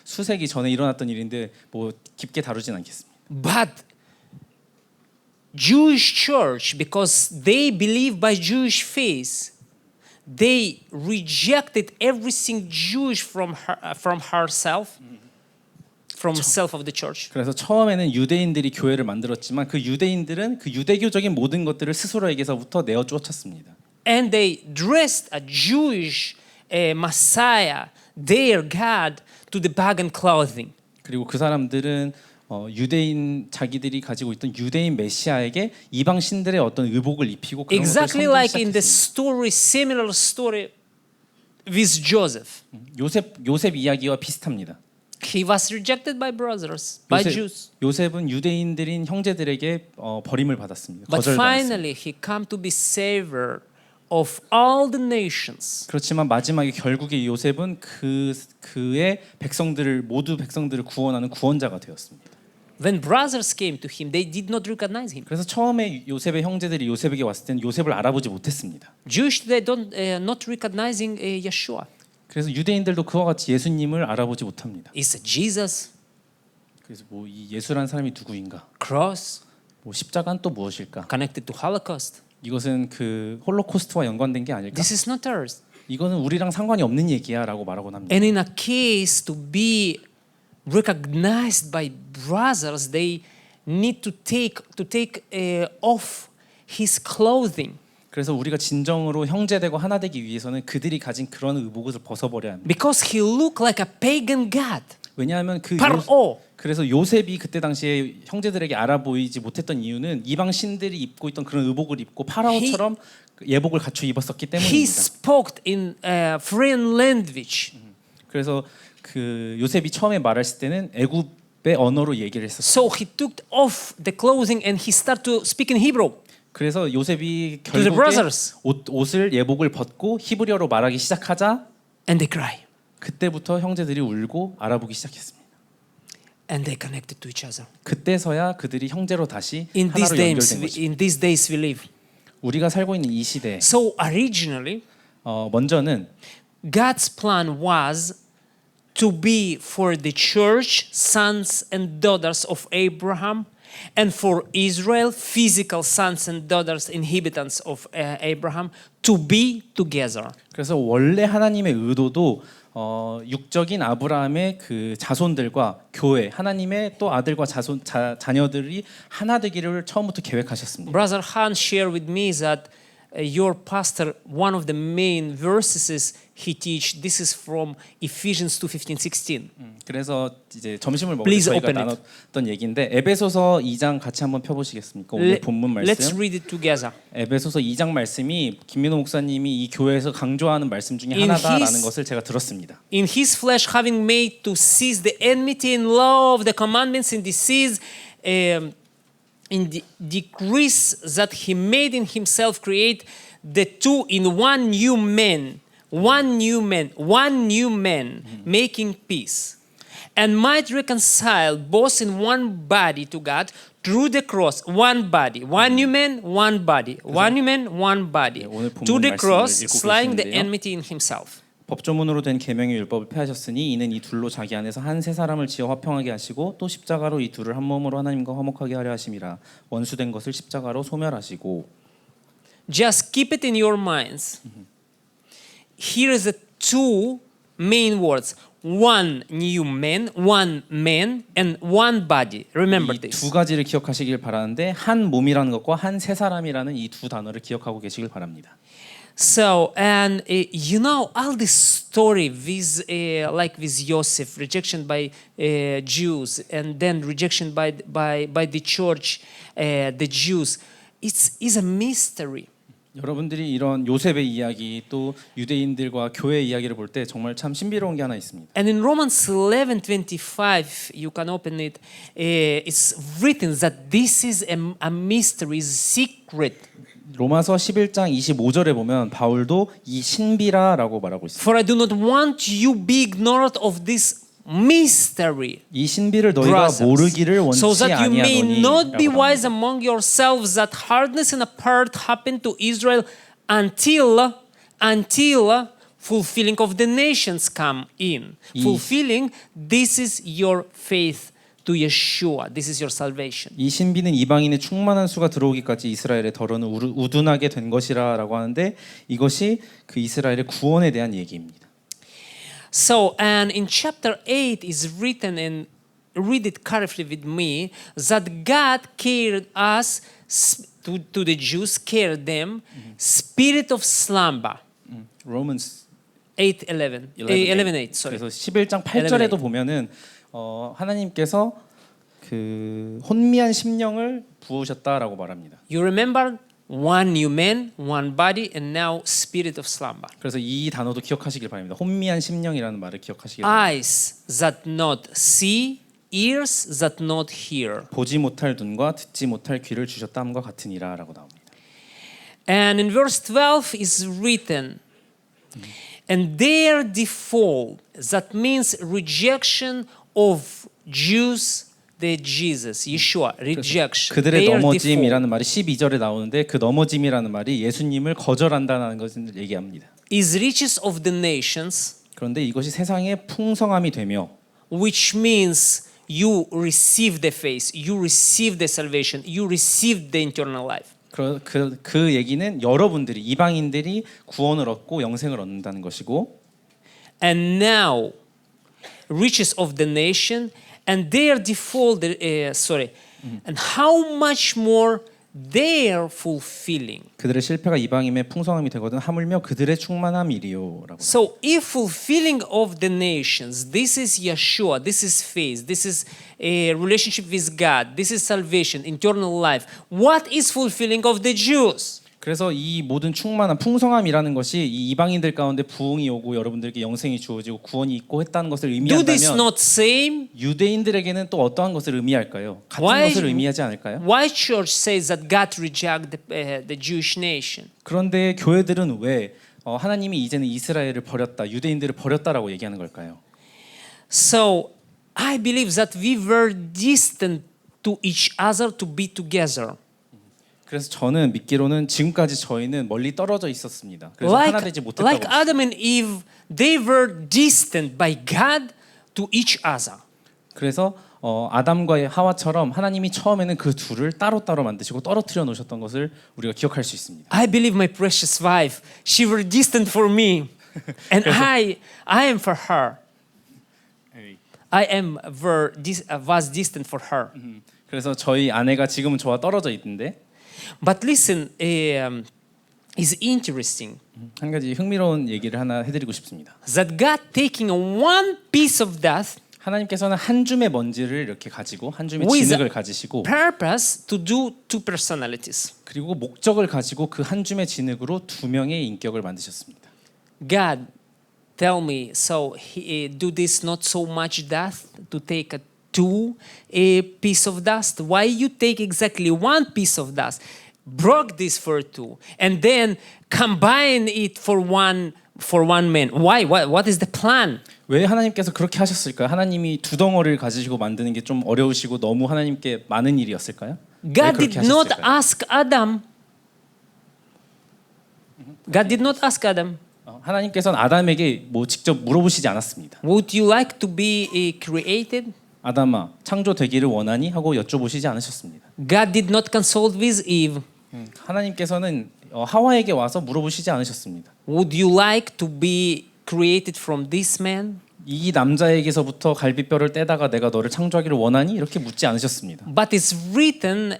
수세기 전에 일어났던 일인데 뭐 깊게 다루진 않겠습니다. But Jewish church, because they believe by Jewish faith, they rejected everything Jewish from herself, from self of the church. 그래서 처음에는 유대인들이 교회를 만들었지만 그 유대인들은 그 유대교적인 모든 것들을 스스로에게서부터 내어 쫓았습니다. And they dressed a Jewish Messiah, their God, to the pagan clothing. 그리고 그 사람들은 유대인 자기들이 가지고 있던 유대인 메시아에게 이방 신들의 어떤 의복을 입히고 그런 Exactly 것들을 like in the 시작했습니다. story, similar story with Joseph. 요셉 이야기와 비슷합니다. He was rejected by brothers, by Jews. 요셉은 유대인들인 형제들에게 버림을 받았습니다. But 거절을 받았습니다. finally, he come to be savior of all the nations. 그렇지만 마지막에 결국에 요셉은 그의 모두 백성들을 구원하는 구원자가 되었습니다. When brothers came to him, they did not recognize him. 그래서 처음에 요셉의 형제들이 요셉에게 왔을 때는 요셉을 알아보지 못했습니다. Jewish, they don't not recognizing Yeshua. 그래서 유대인들도 그와 같이 예수님을 알아보지 못합니다. Is it Jesus? 그래서 뭐 이 예수라는 사람이 누구인가? Cross? 뭐 십자가는 또 무엇일까? Connected to Holocaust? 이것은 그 홀로코스트와 연관된 게 아닐까? This is not ours. 이거는 우리랑 상관이 없는 얘기야라고 말하곤 합니다. And in a case to be recognized by brothers, they need to take off his clothing. 그래서 우리가 진정으로 형제되고 하나 되기 위해서는 그들이 가진 그런 의복을 벗어버려야 합니다. Because he looked like a pagan god. 왜냐하면 Paro. 그래서 요셉이 그때 당시에 형제들에게 알아보이지 못했던 이유는 이방 신들이 입고 있던 그런 의복을 입고 파라오처럼 예복을 갖춰 입었었기 He 때문입니다. spoke in foreign language. 그래서 그 요셉이 처음에 말했을 때는 애굽의 언어로 얘기를 했었어요. So he took off the clothing and he started to speak in Hebrew. 그래서 요셉이 To the 결국에 brothers. 옷을 예복을 벗고 히브리어로 말하기 시작하자 And they cry. 그때부터 형제들이 울고 알아보기 시작했습니다. And they connected to each other. 그때서야 그들이 형제로 다시 In these 하나로 days, 연결된 거죠. in these days we live. 우리가 살고 있는 이 시대에 So originally, 먼저는 God's plan was to be for the church, sons and daughters of Abraham, and for Israel, physical sons and daughters, inhabitants of Abraham, to be together. 그래서 원래 하나님의 의도도 육적인 아브라함의 그 자손들과 교회, 하나님의 또 아들과 자녀들이 하나 되기를 처음부터 계획하셨습니다. Brother Han shared with me that your pastor, one of the main verses he teach, this is from Ephesians 2:15-16. 그래서 이제 점심을 먹을 때 Please 저희가 open it. 나눴던 얘기인데 에베소서 2장 같이 한번 펴보시겠습니까? 오늘 본문 Let's 말씀. read it together. 에베소서 2장 말씀이 김민호 목사님이 이 교회에서 강조하는 말씀 중에 In 하나다라는 his- 것을 제가 들었습니다. In his flesh, having made to cease the enmity and love, the commandments and disease, in the decrease that he made in himself, create the two in one new man, making peace, and might reconcile both in one body to God through the cross. One body, one new man, one body, one new man, one body. 오늘 본문 To the 말씀을 cross, 읽고 slaying the 계시는데요. enmity in himself. 법조문으로 된 계명의 율법을 폐하셨으니 이는 이 둘로 자기 안에서 한 세 사람을 지어 화평하게 하시고 또 십자가로 이 둘을 한 몸으로 하나님과 화목하게 하려 하심이라. 원수된 것을 십자가로 소멸하시고. Just keep it in your minds. Here is the two main words: one new man, and one body. Remember 이 this. 두 가지를 기억하시길 바라는데 한 몸이라는 것과 한 세 사람이라는 이 두 단어를 기억하고 계시길 바랍니다. So and you know all this story with like with Joseph, rejection by Jews, and then rejection by the church, the Jews. It's is a mystery. 여러분들이 이런 요셉의 이야기 또 유대인들과 교회 이야기를 볼 때 정말 참 신비로운 게 하나 있습니다. And in Romans 11:25, you can open it. It's written that this is a mystery, is secret. 로마서 11장 25절에 보면 바울도 이 신비라라고 말하고 있습니다. For I do not want you be ignorant of this mystery, 이 신비를 너희가 brothers, 모르기를 원치 so that you may not be 아니하노니. wise among yourselves that hardness and a part happened to Israel until fulfilling of the nations come in. Fulfilling, this is your faith to Yeshua. This is your salvation. 이 신비는 이방인의 충만한 수가 들어오기까지 이스라엘의 덜어는 우둔하게 된 것이라라고 하는데 이것이 그 이스라엘의 구원에 대한 얘기입니다. So, and in chapter 8 is written, and read it carefully with me, that God cared us, to the Jews, cared them, spirit of slumber. Romans 11:8, sorry. 그래서 11장 8절에도 보면은 하나님께서 그 혼미한 심령을 부으셨다라고 말합니다. You remember one new man, one body, and now spirit of slumber. 그래서 이 단어도 기억하시길 바랍니다. 혼미한 심령이라는 말을 기억하시길 바랍니다. Eyes that not see, ears that not hear. 보지 못할 눈과 듣지 못할 귀를 주셨다함과 같으니라라고 나옵니다. And in verse 12 is written, and their default, that means rejection of Jews, the Jesus, Yeshua, rejection. 그들의 Their 넘어짐이라는 말이 12절에 나오는데 그 넘어짐이라는 말이 예수님을 거절한다는 것을 얘기합니다. is riches of the nations, 그런데 이것이 세상의 풍성함이 되며 which means you receive the faith, you receive the salvation, you receive the eternal life. 그 얘기는 여러분들이 이방인들이 구원을 얻고 영생을 얻는다는 것이고 And now, riches of the nation, and their default, and how much more their fulfilling. 그들의 실패가 이방인의 풍성함이 되거든 하물며 그들의 충만함이리요라고. So, if fulfilling of the nations, this is Yeshua, this is faith, this is a relationship with God, this is salvation, eternal life. What is fulfilling of the Jews? 그래서 이 모든 충만한 풍성함이라는 것이 이 이방인들 가운데 부흥이 오고 여러분들께 영생이 주어지고 구원이 있고 했다는 것을 Do this 의미한다면 not same? 유대인들에게는 또 어떠한 것을 의미할까요? 같은 Why- 것을 의미하지 않을까요? Why church says that God reject the Jewish nation? 그런데 교회들은 왜 하나님이 이제는 이스라엘을 버렸다, 유대인들을 버렸다라고 얘기하는 걸까요? So I believe that we were distant to each other to be together. 그래서 저는 믿기로는 지금까지 저희는 멀리 떨어져 있었습니다. 그래서 하나 되지 못했다고. Like Adam and Eve, they were distant by God to each other. 그래서 아담과 하와처럼 하나님이 처음에는 그 둘을 따로따로 만드시고 떨어뜨려 놓으셨던 것을 우리가 기억할 수 있습니다. I believe my precious wife, she were distant for me, and I am for her. Was distant for her. 그래서 저희 아내가 지금은 저와 떨어져 있는데 But listen, is interesting 한 가지 흥미로운 얘기를 하나 해드리고 싶습니다. that God taking one piece of that 하나님께서는 한 줌의 먼지를 이렇게 가지고 한 줌의 with 진흙을 가지시고 purpose to do two personalities. 그리고 목적을 가지고 그 한 줌의 진흙으로 두 명의 인격을 만드셨습니다. God, tell me, so do this not so much dust to take a piece of dust? Why you take exactly one piece of dust, broke this for two, and then combine it for one man? Why? What is the plan? 왜 하나님께서 그렇게 하셨을까요? 하나님이 두 덩어리를 가지시고 만드는 게 좀 어려우시고 너무 하나님께 많은 일이었을까요? 왜 God 그렇게 did not 하셨을까요? ask Adam. God did not ask Adam, 하나님께서는 아담에게 뭐 직접 물어보시지 않았습니다. would you like to be created? 아담아, 창조되기를 원하니? 하고 여쭤보시지 않으셨습니다. God did not consult with Eve. 하나님께서는 하와에게 와서 물어보시지 않으셨습니다. Would you like to be created from this man? 이 남자에게서부터 갈비뼈를 떼다가 내가 너를 창조하기를 원하니? 이렇게 묻지 않으셨습니다. But it's written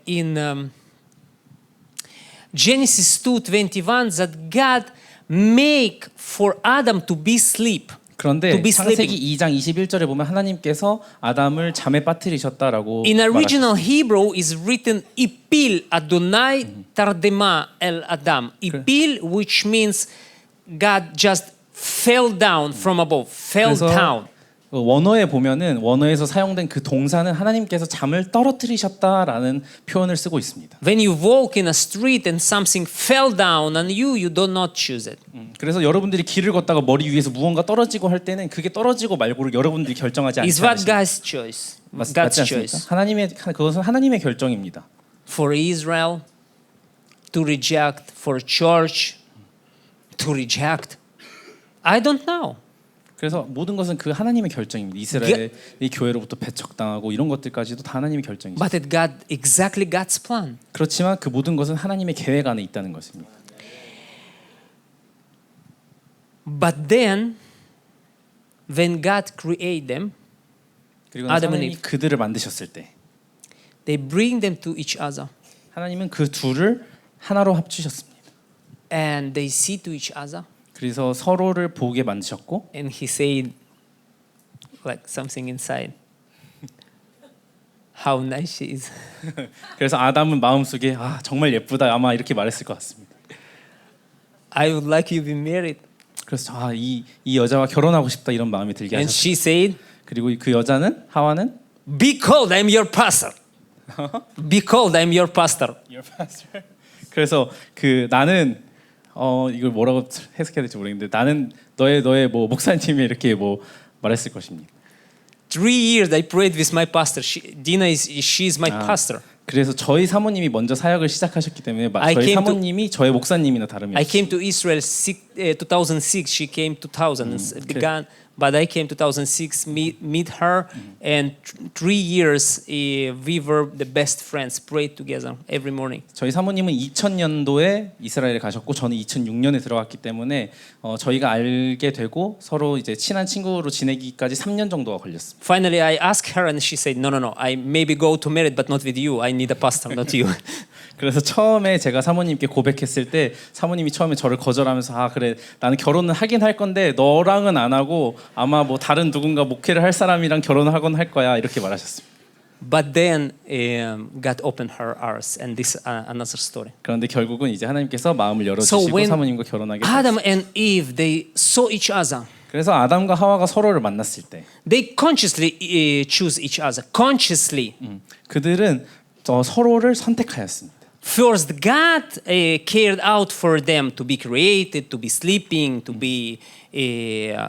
in Genesis 2:21 that God make for Adam to be sleep. 그런데 To be 창세기 2장 21절에 보면 하나님께서 아담을 잠에 빠뜨리셨다라고 In 말하셨어요. original Hebrew is written Ipil Adonai Tardema El Adam. Ipil, which means God just fell down from above, fell 그래서 down. 원어에 보면은 원어에서 사용된 그 동사는 하나님께서 잠을 떨어뜨리셨다라는 표현을 쓰고 있습니다. When you walk in a street and something fell down on you, you do not choose it. 그래서 여러분들이 길을 걷다가 머리 위에서 무언가 떨어지고 할 때는 그게 떨어지고 말고를 여러분들이 결정하지 It's 않지 what 않습니까? God's choice. 맞지 God's 않습니까? choice. 그것은 하나님의 결정입니다. For Israel to reject, for church to reject. I don't know. 그래서 모든 것은 그 하나님의 결정입니다. 이스라엘의 이 교회로부터 배척당하고 이런 것들까지도 다 하나님의 결정이죠. But it got exactly God's plan. 그렇지만 그 모든 것은 하나님의 계획 안에 있다는 것입니다. But then, when God created them, 그리고 Adam and 하나님이 Eve. 그들을 만드셨을 때 they bring them to each other, 하나님은 그 둘을 하나로 합치셨습니다. and they see to each other, 그래서 서로를 보게 만드셨고 and He said, like something inside, "How nice she is." 그래서 아담은 마음속에 아 정말 예쁘다 아마 이렇게 말했을 것 같습니다. I would like you to be married. 그래서 이 여자와 결혼하고 싶다 이런 마음이 들게 And 하셨어요. she said, 그리고 그 여자는 하와는 "Be called, I'm your pastor." Be called, I'm your pastor. 그래서 그 나는 이걸 뭐라고 해석해야 될지 모르겠는데 나는 너의 뭐 목사님이 이렇게 뭐 말했을 것입니다. 3 years I prayed with my pastor. Dina she's my pastor. 그래서 저희 사모님이 먼저 사역을 시작하셨기 때문에 I 저희 came to- 사모님이 저의 목사님이나 다름이 I 없어요. came to Israel 2006. She came 2000. Began, but I came 2006. Meet her, and 3 years we were the best friends. Prayed together every morning. 저희 사모님은 2000년도에 이스라엘에 가셨고 저는 2006년에 들어갔기 때문에 저희가 알게 되고 서로 이제 친한 친구로 지내기까지 3년 정도가 걸렸습니다. Finally, I asked her, and she said, "No. I maybe go to married, but not with you. I need a pastor, not you." 그래서 처음에 제가 사모님께 고백했을 때 사모님이 처음에 저를 거절하면서 아 그래 나는 결혼은 하긴 할 건데 너랑은 안 하고 아마 뭐 다른 누군가 목회를 할 사람이랑 결혼을 하곤 할 거야 이렇게 말하셨습니다. But then God opened her eyes, and this another story. 그런데 결국은 이제 하나님께서 마음을 So 열어주시고 when 사모님과 결혼하게 Adam 됐어요. and Eve they saw each other, 그래서 아담과 하와가 서로를 만났을 때 they consciously choose each other. Consciously. 그들은 서로를 선택하였습니다. First, God cared out for them to be created, to be sleeping, to be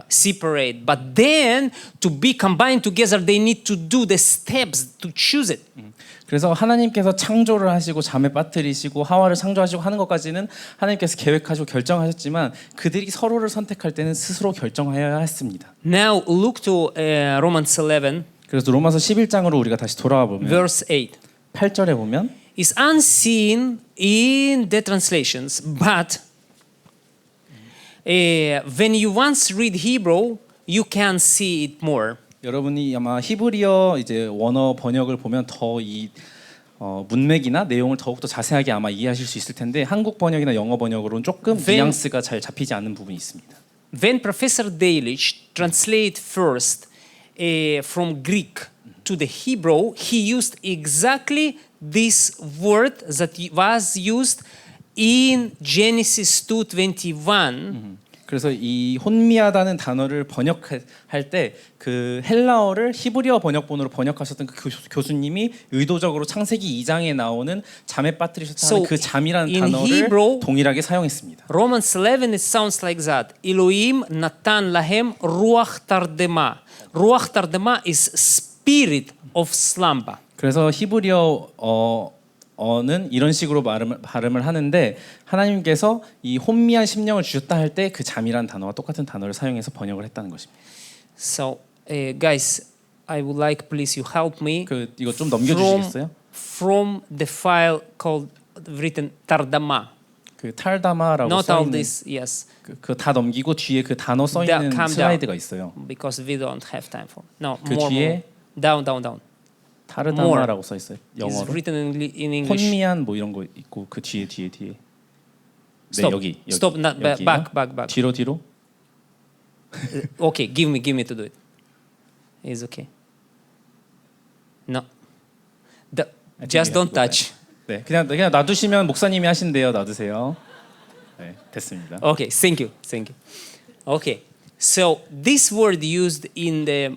separate. But then, to be combined together, they need to do the steps to choose it. 그래서 하나님께서 창조를 하시고 잠에 빠뜨리시고 하와를 창조하시고 하는 것까지는 하나님께서 계획하시고 결정하셨지만 그들이 서로를 선택할 때는 스스로 결정하여야 했습니다. Now, look to Romans 11, 그래서 로마서 11장으로 우리가 다시 돌아와 보면 verse 8. 8절에 보면 Is unseen in the translations, but when you once read Hebrew, you can see it more. 여러분이 아마 히브리어 이제 원어 번역을 보면 더 이 문맥이나 내용을 더욱더 자세하게 아마 이해하실 수 있을 텐데 한국 번역이나 영어 번역으로는 조금 뉘앙스가 잘 잡히지 않는 부분이 있습니다. When Professor Delitzsch translate first from Greek to the Hebrew, he used exactly this word that was used in Genesis 2:21. 그래서 이 혼미하다는 단어를 번역할 때 그 헬라어를 히브리어 번역본으로 번역하셨던 그 교수님이 의도적으로 창세기 2장에 나오는 잠에 빠뜨리셨다는 So, 그 잠이라는 in 단어를 Hebrew, 동일하게 사용했습니다. Romans 11 it sounds like that. Elohim natan lahem ruach tardema. Ruach tardema is spirit of slumber. 그래서 히브리어 는 이런 식으로 발음을 하는데 하나님께서 이 혼미한 심령을 주셨다 할 때 그 잠이란 단어와 똑같은 단어를 사용해서 번역을 했다는 것입니다. So, guys, I would like please you help me 이거 좀 넘겨주시겠어요? from the file called written tardama. 그 탈다마라고 Not 써 all 있는 this, yes, 그 다 넘기고 뒤에 그 단어 써 있는 calm down. 슬라이드가 있어요. because we don't have time for. No, 그 more, 뒤에 more. Down. 타르다마라고 써 있어요. It's 영어로. written in English. 혼미한 뭐 이런 거 있고 그 뒤에. Stop. 여기. Stop. Not 여기요? back. 뒤로. Okay, give me to do it. It's okay. No. Just don't touch. 네, 그냥 놔두시면 목사님이 하신대요. 놔두세요. 네, 됐습니다. Okay, thank you. Okay, so this word used in the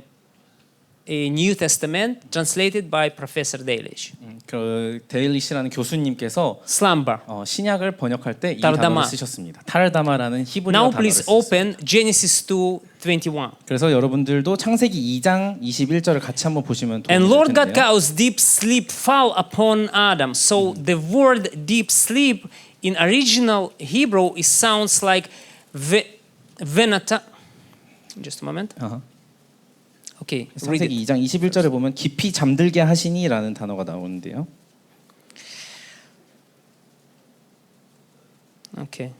New Testament, translated by Professor Delitzsch. 그 데일리시라는 교수님께서 Slumber. 신약을 번역할 때 이 타르다마. 단어를 쓰셨습니다. 타르다마라는 히브리어 Now 단어를 please 쓰셨어요. open Genesis 2:21. 그래서 여러분들도 창세기 2장 21절을 같이 한번 보시면 And 도움이 Lord 될 God 텐데요. caused deep sleep fall upon Adam. So the word deep sleep in original Hebrew it sounds like venata. Just a moment. 어허. Okay, read it. 창세기 2장 21절에 보면 깊이 잠들게 하시니라는 단어가 나오는데요. Okay.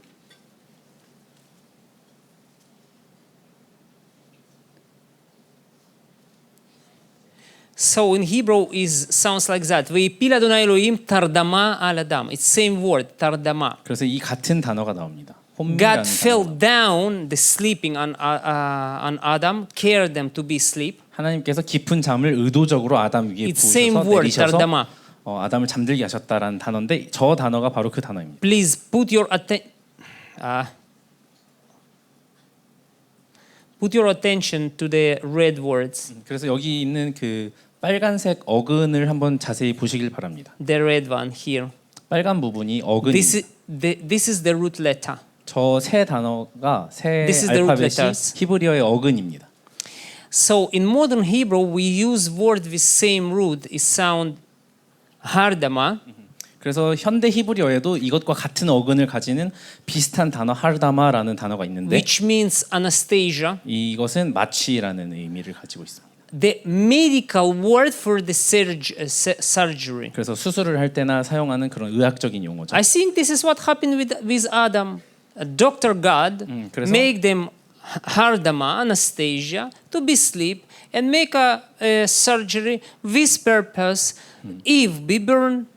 So in Hebrew is sounds like that. ויפיל אדוני אלוהים תרדמה על אדם. It's same word, תרדמה. 그래서 이 같은 단어가 나옵니다. God 혼미라는 fell 단어가. down the sleeping on Adam, cared them to be asleep. 하나님께서 깊은 잠을 의도적으로 아담 위에 It's same 부으셔서 word, 내리셔서 tardama. 아담을 잠들게 하셨다라는 단어인데 저 단어가 바로 그 단어입니다. Please put your attention to the red words. 그래서 여기 있는 그 빨간색 어근을 한번 자세히 보시길 바랍니다. The red one here. 빨간 부분이 어근입니다. This is the root letter. 저 세 단어가 세 This is the root 알파벳이 letters. 히브리어의 어근입니다. So in modern Hebrew, we use word with same root. It sound hardama. 그래서 현대 히브리어에도 이것과 같은 어근을 가지는 비슷한 단어 하르다마라는 단어가 있는데 Which means anesthesia, 이것은 마취라는 의미를 가지고 있습니다. the medical word for the surgery. 그래서 수술을 할 때나 사용하는 그런 의학적인 용어죠. I think this is what happened with Adam. Dr. God 그래서- make them hardama, anesthesia, to be asleep and make a surgery with purpose. Eve be burned.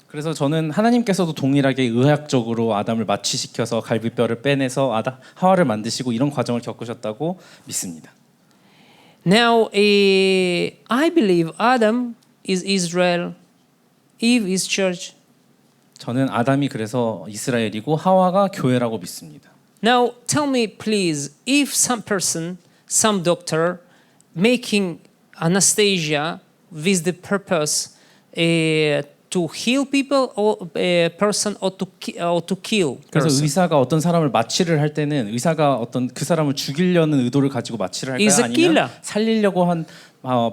그래서 저는 하나님께서도 동일하게 의학적으로 아담을 마취시켜서 갈비뼈를 빼내서 하와를 만드시고 이런 과정을 겪으셨다고 믿습니다. Now, I believe Adam is Israel, Eve is church. 저는 아담이 그래서 이스라엘이고 하와가 교회라고 믿습니다. Now, tell me, please, if some person, some doctor, making anesthesia with the purpose to heal people or a person or to kill 그래서 person. 의사가 어떤 사람을 마취를 할 때는 의사가 어떤 그 사람을 죽이려는 의도를 가지고 마취를 할까요? He's a 아니면 killer. 살리려고 한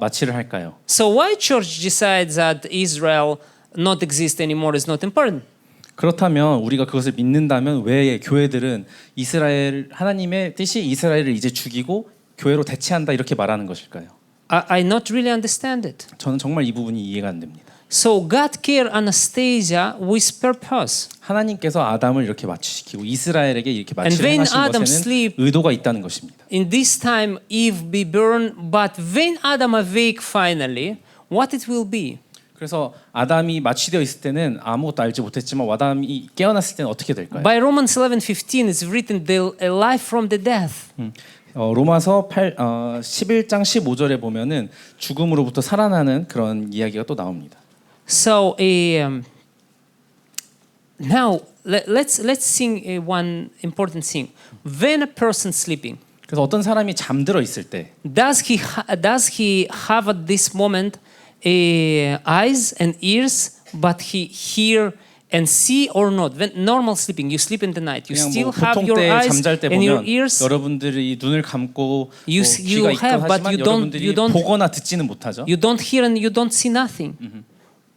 마취를 할까요? So why church decides that Israel not exist anymore is not important? 그렇다면 우리가 그것을 믿는다면 왜 교회들은 이스라엘 하나님의 뜻이 이스라엘을 이제 죽이고 교회로 대체한다 이렇게 말하는 것일까요? I not really understand it. 저는 정말 이 부분이 이해가 안 됩니다. So God care anesthesia with purpose. 하나님께서 아담을 이렇게 마취시키고 이스라엘에게 이렇게 And 마취를 when 하신 Adam 것에는 sleep- 의도가 있다는 것입니다. In this time, Eve be burned, but when Adam awake finally, what it will be? 그래서 아담이 마취되어 있을 때는 아무것도 알지 못했지만 아담이 깨어났을 때는 어떻게 될까요? By Romans 11:15, it's written, "The life from the death." 로마서 11장 15절에 보면은 죽음으로부터 살아나는 그런 이야기가 또 나옵니다. So now let's think one important thing. When a person sleeping, 그래서 어떤 사람이 잠들어 있을 때 does he have at this moment eyes and ears, but he hear and see or not? When normal sleeping, you sleep in the night, you 그냥 still 뭐 have 보통 your 때 eyes 잠잘 때 and your 보면 ears. 여러분들이 눈을 감고 You 귀가 있긴 have, but 하지만 you don't- 여러분들이 you don't- 보거나 듣지는 못하죠. You don't hear and you don't see nothing.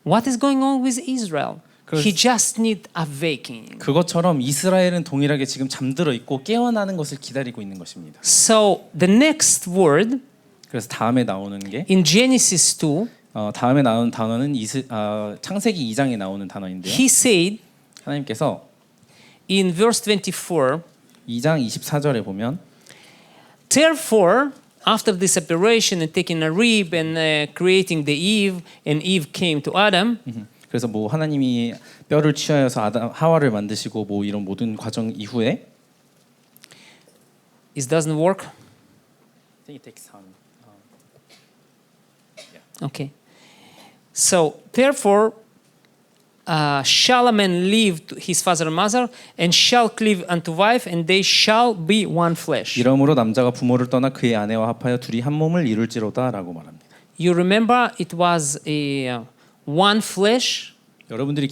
What is going on with Israel? He just need awakening. 그것처럼 이스라엘은 동일하게 지금 잠들어 있고 깨어나는 것을 기다리고 있는 것입니다. So the next word 그래서 다음에 나오는 게 in Genesis 2, 다음에 나오는 단어는 창세기 2장에 나오는 단어인데요. he said 하나님께서 in verse 24, 2장 24절에 보면 therefore, after the separation and taking a rib and creating the Eve, and Eve came to Adam, 그래서 뭐 하나님이 뼈를 취하여서 아담 하와를 만드시고 뭐 이런 모든 과정 이후에 It doesn't work. I think it takes time. Okay. So therefore, shall a man leave to his father and mother, and shall cleave unto wife, and they shall be one flesh. 이러므로 남자가 부모를 떠나 그의 아내와 합하여 둘이 한 몸을 이룰지로다라고 말합니다. You remember it was a one flesh, 여러분들이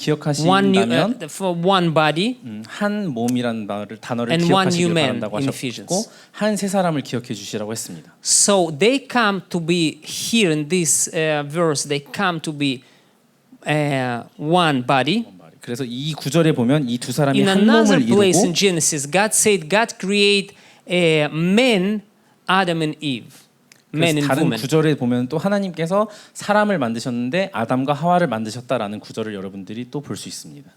one new, 기억하신다면 for one body, 한 몸이라는 단어를 And one 기억하시길 new man 바란다고 in 하셨고 Ephesians. 한 세 사람을 기억해 주시라고 했습니다. So they come to be here in this verse. They come to be one body. 그래서 이 구절에 보면 이 두 사람이 In 한 another 몸을 place in 이루고 Genesis, God said, God create men, Adam and Eve, man 그래서 and 다른 woman. 구절에 보면 또 하나님께서 사람을 만드셨는데 아담과 하와를 만드셨다라는 구절을 여러분들이 또 볼 수 있습니다.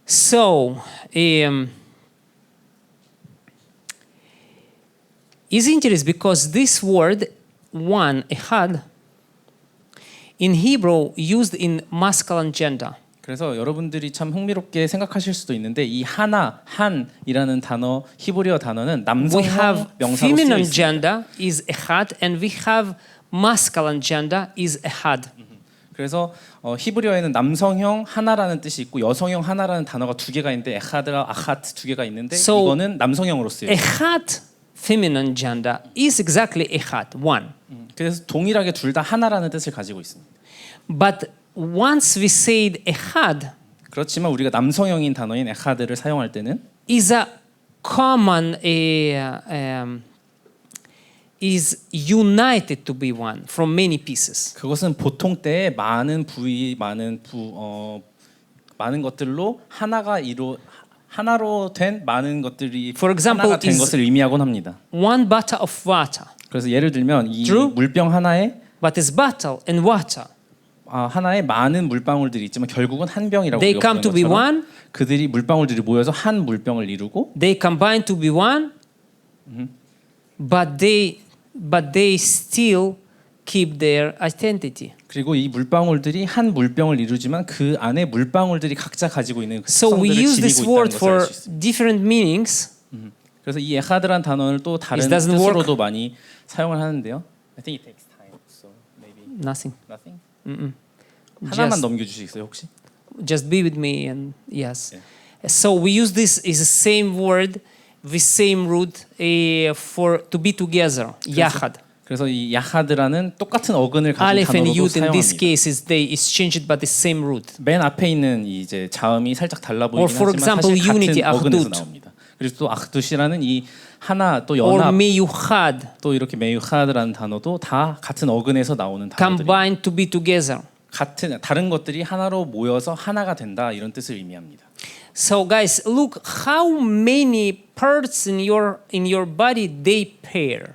So, is interesting because this word one, ehad, in Hebrew used in masculine gender. 그래서 여러분들이 참 흥미롭게 생각하실 수도 있는데 이 하나, 한이라는 단어 히브리어 단어는 We 남성형 have 명사로 쓰여 feminine 있습니다. gender is ehad, and we have masculine gender is ehad. 그래서 히브리어에는 남성형 하나라는 뜻이 있고 여성형 하나라는 단어가 두 개가 있는데 에하드와 아하트 두 개가 있는데 So, 이거는 남성형으로 쓰여요. Ehad, feminine gender, is exactly ehad, one. 그래서 동일하게 둘 다 하나라는 뜻을 가지고 있습니다. But once we said ehad, 그렇지만 우리가 남성형인 단어인 에하드를 사용할 때는 is a common is united to be one from many pieces. 그것은 보통 때에 많은 부위, 많은 것들로 하나로 된 많은 것들이 For example, 하나가 된 is 것을 의미하곤 합니다. One bottle of water, 그래서 예를 들면 이 True. 물병 하나에 but it's bottle and water. 하나에 많은 물방울들이 있지만 결국은 한 병이라고 They 우리가 come to 부르는 be 것처럼 one. 그들이 물방울들이 모여서 한 물병을 이루고 They combine to be one, but they still keep their identity. 그리고 이 물방울들이 한 물병을 이루지만 그 안에 물방울들이 각자 가지고 있는 그 So we 특성들을 use this 지니고 있다는 word 것을 알 for 수 있습니다. different meanings. 그래서 이 에하드란 단어를 또 다른 It doesn't 뜻으로도 많이 사용을 하는데요. I think it takes time, so maybe Nothing. nothing. 하나만 Just, 넘겨주시겠어요 혹시? just be with me and yes. Yeah. So we use this is the same word, the same root for to be together. Yachad. 그래서 이 야하드라는 똑같은 어근을 가진 Aleph and 단어도 Yud in this 사용합니다. case is they exchanged but the same root. 맨 앞에 있는 이 이제 자음이 살짝 달라 보이긴 Or for 하지만 example, 사실 unity, 같은 어근에서 아흐두트. 나옵니다. 그리고 또 아흐두시라는 이 하나 또 Or 연합 meyuchad, 또 이렇게 메유하드라는 단어도 다 같은 어근에서 나오는 단어들이 combined to be together. 같은 다른 것들이 하나로 모여서 하나가 된다 이런 뜻을 의미합니다. So guys, look how many parts in your body they pair.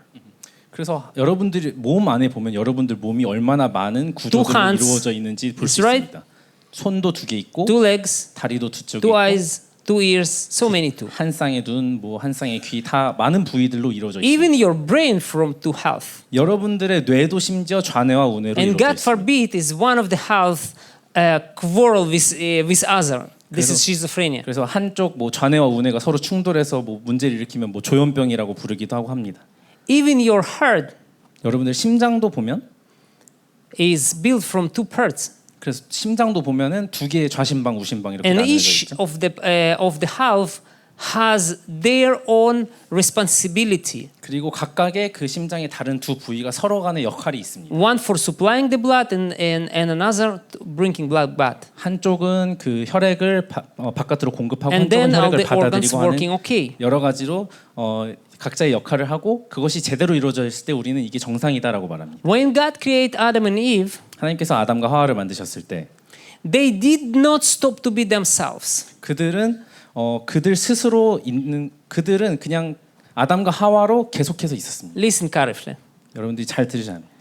그래서 여러분들이 몸 안에 보면 여러분들 몸이 얼마나 많은 Two 구조들로 hands. 이루어져 있는지 볼 수 That's right. 있습니다. 손도 두 개 있고 Two legs, 다리도 두 쪽이 two 있고 eyes, two ears, so many too. 한 쌍의 눈, 뭐 한 쌍의 귀 다 많은 부위들로 이루어져 있습니다. Even your brain from two half. 여러분들의 뇌도 심지어 좌뇌와 우뇌로 And 이루어져 God 있습니다. forbid is one of the half quarrel with other. This is schizophrenia. 그래서 한쪽 뭐 좌뇌와 우뇌가 서로 충돌해서 뭐 문제를 일으키면 뭐 조현병이라고 부르기도 하고 합니다. Even your heart 여러분들 심장도 보면 is built from two parts. 그래서 심장도 보면은 두 개의 좌심방, 우심방 이렇게 And 나눠져 each 있죠. of the half has their own responsibility. 그리고 각각의 그 심장의 다른 두 부위가 서로 간의 역할이 있습니다. One for supplying the blood and another bringing blood back. 한쪽은 그 혈액을 바깥으로 공급하고 And 한쪽은 then all 혈액을 the organs 받아들이고 working 하는 okay. 여러 가지로 각자의 역할을 하고 그것이 제대로 이루어져 있을 때 우리는 이게 정상이다라고 말합니다. When God created Adam and Eve, 하나님께서 아담과 하와를 만드셨을 때 they did not stop to be themselves. 그들은 그들 스스로 있는 그들은 그냥 아담과 하와로 계속해서 있었습니다. Listen carefully. 여러분들이 잘 들으셔야 합니다.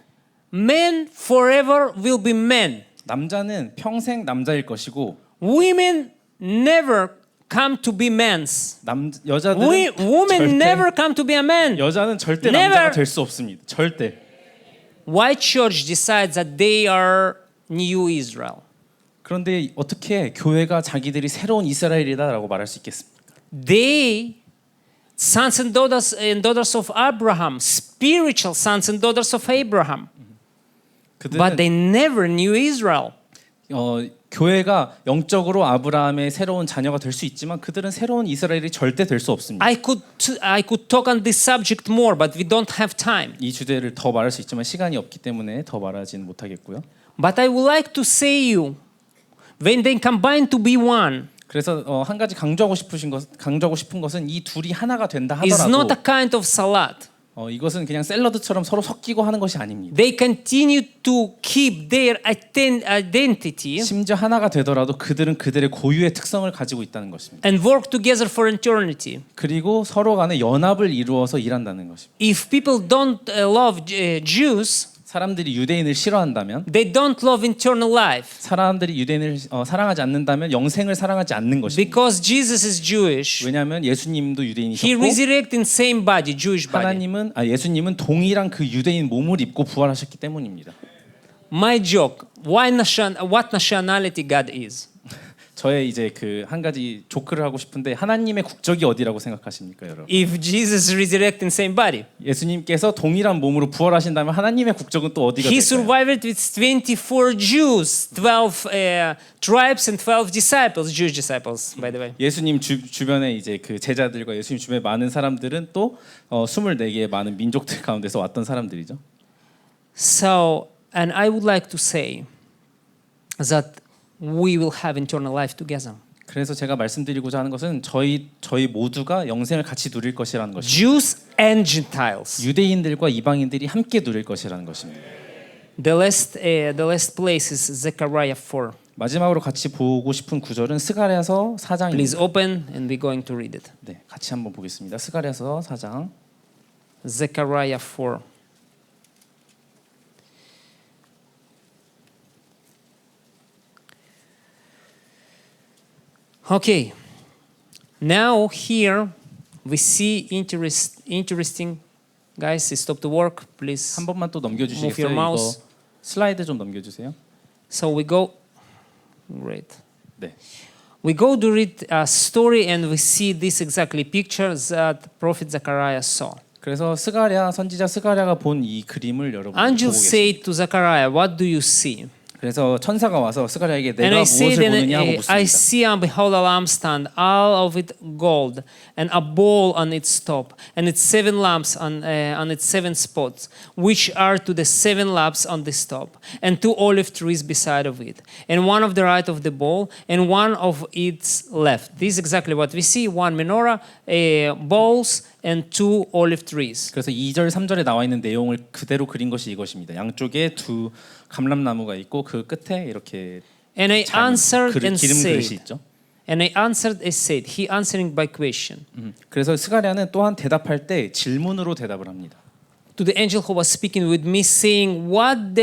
Men forever will be men. 남자는 평생 남자일 것이고 Women never come to be men's. 여자들은 Women never come to be a man. 여자는 절대 Never. 남자가 될 수 없습니다. 절대. Why church decides that they are new Israel? 그런데 어떻게 교회가 자기들이 새로운 이스라엘이다라고 말할 수 있겠습니까? They, sons and daughters of Abraham, spiritual sons and daughters of Abraham, but 그들은 they never knew Israel. 교회가 영적으로 아브라함의 새로운 자녀가 될 수 있지만 그들은 새로운 이스라엘이 절대 될 수 없습니다. I could talk on this subject more, but we don't have time. 이 주제를 더 말할 수 있지만 시간이 없기 때문에 더 말하지는 못하겠고요. But I would like to say you, when they combine to be one, 그래서 한 가지 강조하고 싶은 것은 이 둘이 하나가 된다 is not 하더라도 a kind of salad. 이것은 그냥 샐러드처럼 서로 섞이고 하는 것이 아닙니다. They continue to keep their identity 심지어 하나가 되더라도 그들은 그들의 고유의 특성을 가지고 있다는 것입니다. and work together for eternity. 그리고 서로 간에 연합을 이루어서 일한다는 것입니다. If people don't love Jews, 사람들이 유대인을 싫어한다면, they don't love eternal life. 사람들이 유대인을 사랑하지 않는다면 영생을 사랑하지 않는 것입니다. Because Jesus is Jewish, 왜냐하면 예수님도 He 유대인이셨고 resurrected in same body, Jewish body. 예수님은 동일한 그 유대인 몸을 입고 부활하셨기 때문입니다. My joke, what nationality God is? 저의 이제 그 한 가지 조크를 하고 싶은데 하나님의 국적이 어디라고 생각하십니까, 여러분? If Jesus resurrected in same body. 예수님께서 동일한 몸으로 부활하신다면 하나님의 국적은 또 어디가 He 될까요? survived with 24 Jews, 12 tribes and 12 disciples, Jewish disciples, by the way. 예수님 주변에 이제 그 제자들과 예수님 주변에 많은 사람들은 또 24개의 많은 민족들 가운데서 왔던 사람들이죠. So, and I would like to say that we will have eternal life together. 그래서 제가 말씀드리고자 하는 것은 저희 모두가 영생을 같이 누릴 것이라는 것입니다. Jews and Gentiles. 유대인들과 이방인들이 함께 누릴 것이라는 것입니다. The last place is Zechariah 4. 마지막으로 같이 보고 싶은 구절은 스가랴서 4장입니다. Please open and we're going to read it. 네, 같이 한번 보겠습니다. 스가랴서 4장. Zechariah 4. Okay, now here we see interesting. Guys, stop the work, please. 한 번만 또 Move 넘겨주시겠어요? your 이거 mouse. 슬라이드 좀 넘겨주세요. So we go. Great. 네. We go to read a story and we see this exactly picture that prophet Zechariah saw. 그래서 선지자 스가랴가 본 이 그림을 여러분 Angel 보고 계십니다. said to Zechariah, "What do you see?" 그래서 천사가 와서 스가랴에게 And 내가 I said, 무엇을 보느냐 하고 I 묻습니다. see and behold a lampstand, all of it gold, and a bowl on its top, and its 7 lamps on its 7 spots, which are to the 7 lamps on this top, and 2 olive trees beside of it, and one of the right of the bowl, and one of its left. This is exactly what we see: 1 menorah, bowls, and 2 olive trees. 그래서 2절 3절에 나와 있는 내용을 그대로 그린 것이 이것입니다. 양쪽에 2 감람나무가 있고 그 끝에 이렇게 And I answered and 기름 그릇이 said, 있죠. and I answered and said, he answering by question. 그래서 스가랴는 또한 대답할 때 질문으로 대답을 합니다. To the angel who was speaking with me, saying, What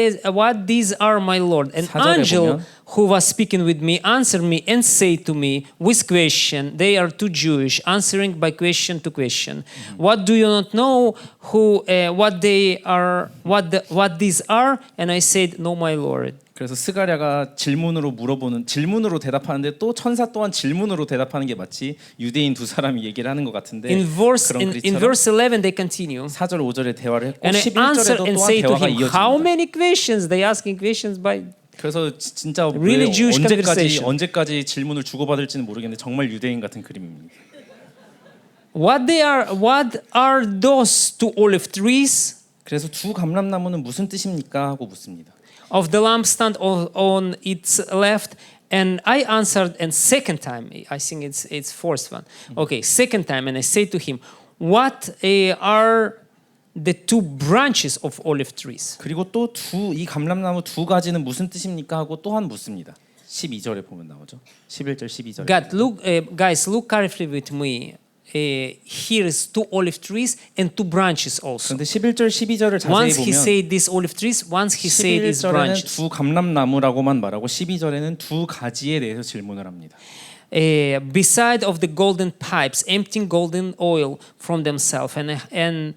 these are, my Lord? An 4절에 angel 보면 who was speaking with me answered me and said to me with question. They are too Jewish, answering by question to question. What do you not know? What these are? And I said, No, my Lord. 그래서 스가랴가 질문으로 대답하는데 또 천사 또한 질문으로 대답하는 게 마치 유대인 두 사람이 얘기를 하는 것 같은데 In verse 그런 in 글처럼 verse 11, they continue. 4절 5절에 대화를 했고 And I answered 11절에도 and 또한 say to 대화가 him, How 이어집니다. many questions? They asking questions by. 그래서 진짜 Really Jewish conversation. 언제까지 질문을 주고받을지는 모르겠는데 정말 유대인 같은 그림입니다. What are those 2 olive trees? 그래서 2 감람나무는 무슨 뜻입니까? 하고 묻습니다. Of the lampstand on its left, and I answered, and second time, I think it's fourth one. Okay, second time, and I said to him, What are the 2 branches of olive trees? 그리고 또 이 감람나무 2 가지는 무슨 뜻입니까? 하고 또한 묻습니다. 12절에 보면 나오죠. 11절 12절. Guys, look carefully with me. Here is 2 olive trees and 2 branches also. 그런데 11절 12절을 자세히 Once he 보면 said these olive trees, once he said these 11절에는 branches. 2 감람나무라고만 말하고 12절에는 2 가지에 대해서 질문을 합니다. Beside of the golden pipes, emptying golden oil from themselves, and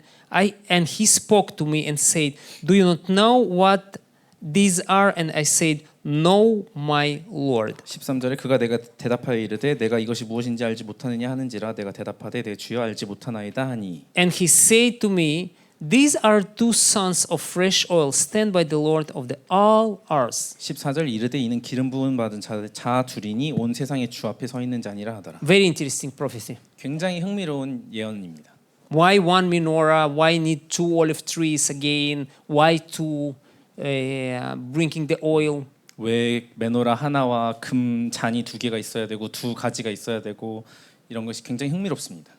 he spoke to me and said, Do you not know what these are? And I said, No, my Lord. 13절에 그가 내가 대답하여 이르되 내가 이것이 무엇인지 알지 못하느냐 하는지라 내가 대답하되 내 주여 알지 못하나이다 하니 And he said to me, These are two sons of fresh oil, stand by the Lord of the all earth. 14절 이르되 이는 기름 부음 받은 자 둘이니 온 세상의 주 앞에 서 있는 자니라 하더라. Very interesting prophecy. 굉장히 흥미로운 예언입니다. Why one menorah? Why need two olive trees again? Why two bringing the oil? 왜 메노라 하나와 금 잔이 두 개가 있어야 되고 두 가지가 있어야 되고 이런 것이 굉장히 흥미롭습니다.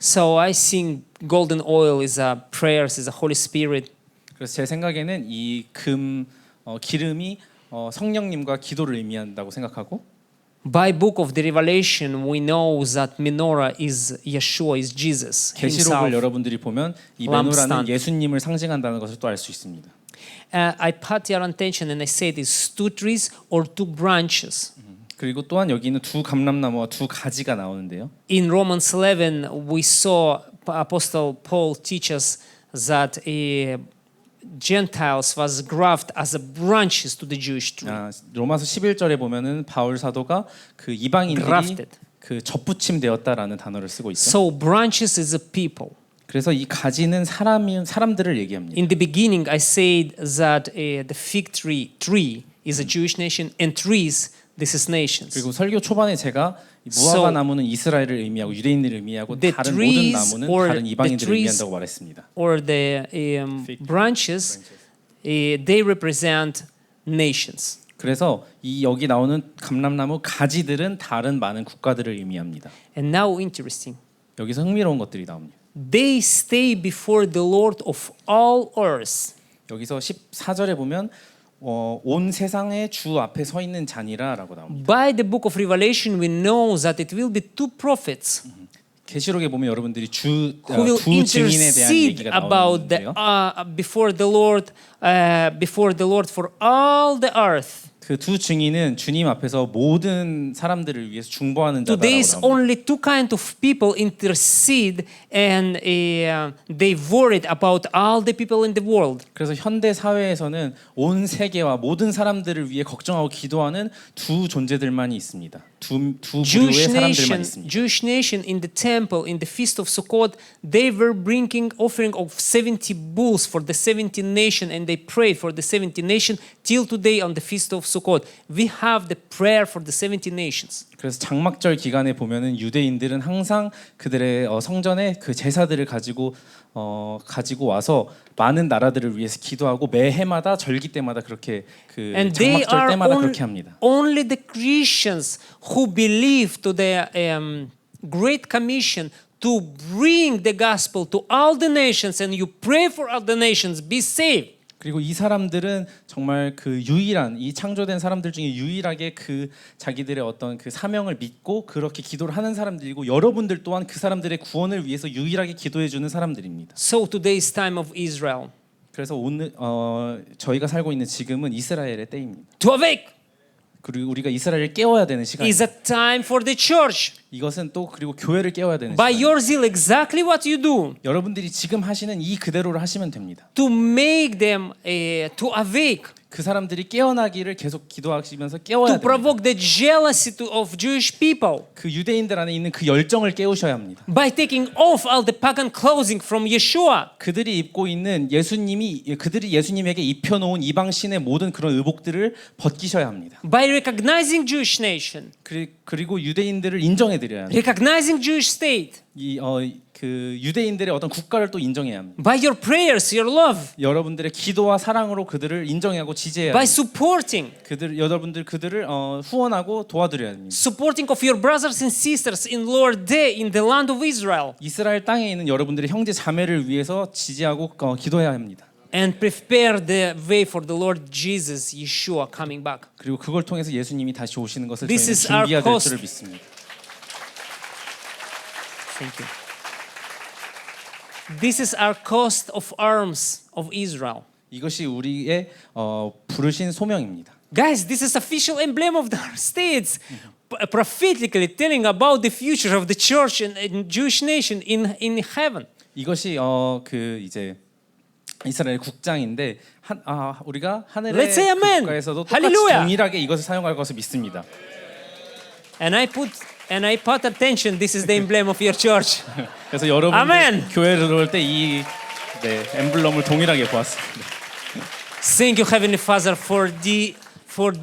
So I think golden oil is a prayers, is a Holy Spirit. 그래서 제 생각에는 이 기름이 성령님과 기도를 의미한다고 생각하고 By book of the Revelation, we know that menorah is Yeshua, is Jesus 계시록을 himself. 여러분들이 보면 이 메노라는 예수님을 상징한다는 것을 또 알 수 있습니다. I put your attention and I said it's two trees or two branches. 그리고 또한 여기는 두 감람나무와 두 가지가 나오는데요. In Romans 11, we saw Apostle Paul teach us that Gentiles was grafted as a branches to the Jewish tree. 로마서 11절에 보면은 바울 사도가 그 이방인들이 Grafted. 그 접붙임되었다라는 단어를 쓰고 있죠. So branches is a people. 그래서 이 가지는 사람들을 얘기합니다. In the beginning, I said that the fig tree is a Jewish nation, and trees, this is nations. 그리고 설교 초반에 제가 무화과 나무는 이스라엘을 의미하고 유대인들을 의미하고 the 다른 모든 trees 나무는 or 다른 이방인들을 the trees 의미한다고 말했습니다. Or the branches, they represent nations. 그래서 이 여기 나오는 감람나무 가지들은 다른 많은 국가들을 의미합니다. And now interesting. 여기서 흥미로운 것들이 나옵니다. They stay before the Lord of all earth. 여기서 14절에 보면 온 세상의 주 앞에 서 있는 자니라라고 나옵니다. By the book of Revelation, we know that it will be two prophets 계시록에 보면 여러분들이 두 who will 증인에 대한 intercede 얘기가 about 나오는데요. before the Lord for all the earth. 그 두 증인은 주님 앞에서 모든 사람들을 위해서 중보하는 Today 자다라고 is 나옵니다. only two kind of people intercede, and they worried about all the people in the world. 그래서 현대 사회에서는 온 세계와 모든 사람들을 위해 걱정하고 기도하는 두 존재들만이 있습니다. 두 부류의 사람들만 있습니다. Jewish nation in the temple, in the feast of Sukkot, they were bringing offering of 70 bulls for the 70 nation, and they prayed for the 70 nation till today on the feast of Sukkot. We have the prayer for the 70 nations. 그래서 장막절 기간에 보면은 유대인들은 항상 그들의 성전에 그 제사들을 가지고 와서 많은 나라들을 위해서 기도하고 매해마다 절기 때마다 그렇게 그 And they 장막절 are 때마다 그렇게 합니다. only the Christians who believe to the Great Commission to bring the gospel to all the nations, and you pray for all the nations be saved. 그리고 이 사람들은 정말 그 유일한 이 창조된 사람들 중에 유일하게 그 자기들의 어떤 그 사명을 믿고 그렇게 기도를 하는 사람들이고 여러분들 또한 그 사람들의 구원을 위해서 유일하게 기도해 주는 사람들입니다. So today's time of Israel. 그래서 오늘 저희가 살고 있는 지금은 이스라엘의 때입니다. To awake 그리고 우리가 이스라엘을 깨워야 되는 시간입니다. is a time for the church. 이것은 또 그리고 교회를 깨워야 되는 By 시간입니다. your zeal, exactly what you do 여러분들이 지금 하시는 이 그대로를 하시면 됩니다. to make them to awake, 그 사람들이 깨어나기를 계속 기도하시면서 깨워야 to 됩니다. provoke the jealousy of Jewish people 그 유대인들 안에 있는 그 열정을 깨우셔야 합니다. by taking off all the pagan clothing from Yeshua. 그들이 입고 있는 그들이 예수님에게 입혀놓은 이방 신의 모든 그런 의복들을 벗기셔야 합니다. By recognizing Jewish nation, 그리고 유대인들을 인정해드려야 합니다. recognizing Jewish state, 그 유대인들의 어떤 국가를 또 인정해야 합니다. by your prayers, your love, 여러분들의 기도와 사랑으로 그들을 인정하고 지지해야 by 합니다. supporting, 여러분들 그들을 후원하고 도와드려야 합니다. supporting of your brothers and sisters in Lord Day in the land of Israel, 이스라엘 땅에 있는 여러분들의 형제 자매를 위해서 지지하고 기도해야 합니다. and prepare the way for the Lord Jesus, Yeshua coming back. 그리고 그걸 통해서 예수님이 다시 오시는 것을 This 저희는 is our 준비해야 될 cost. 줄을 믿습니다. Thank you. This is our cost of arms of Israel. 이것이 우리의 부르신 소명입니다. Guys, this is official emblem of the states, prophetically telling about the future of the church and Jewish nation in heaven. 이것이 그 이제 이스라엘 국장인데 우리가 하늘의 Let's say amen. 국가에서도 똑같이 Hallelujah. 동일하게 이것을 사용할 것을 믿습니다. And I put attention. This is the emblem of your church. 그래서 여러분들 아멘. 교회를 들어올 때 이 엠블럼을 동일하게 보았습니다. Thank you, Heavenly Father, for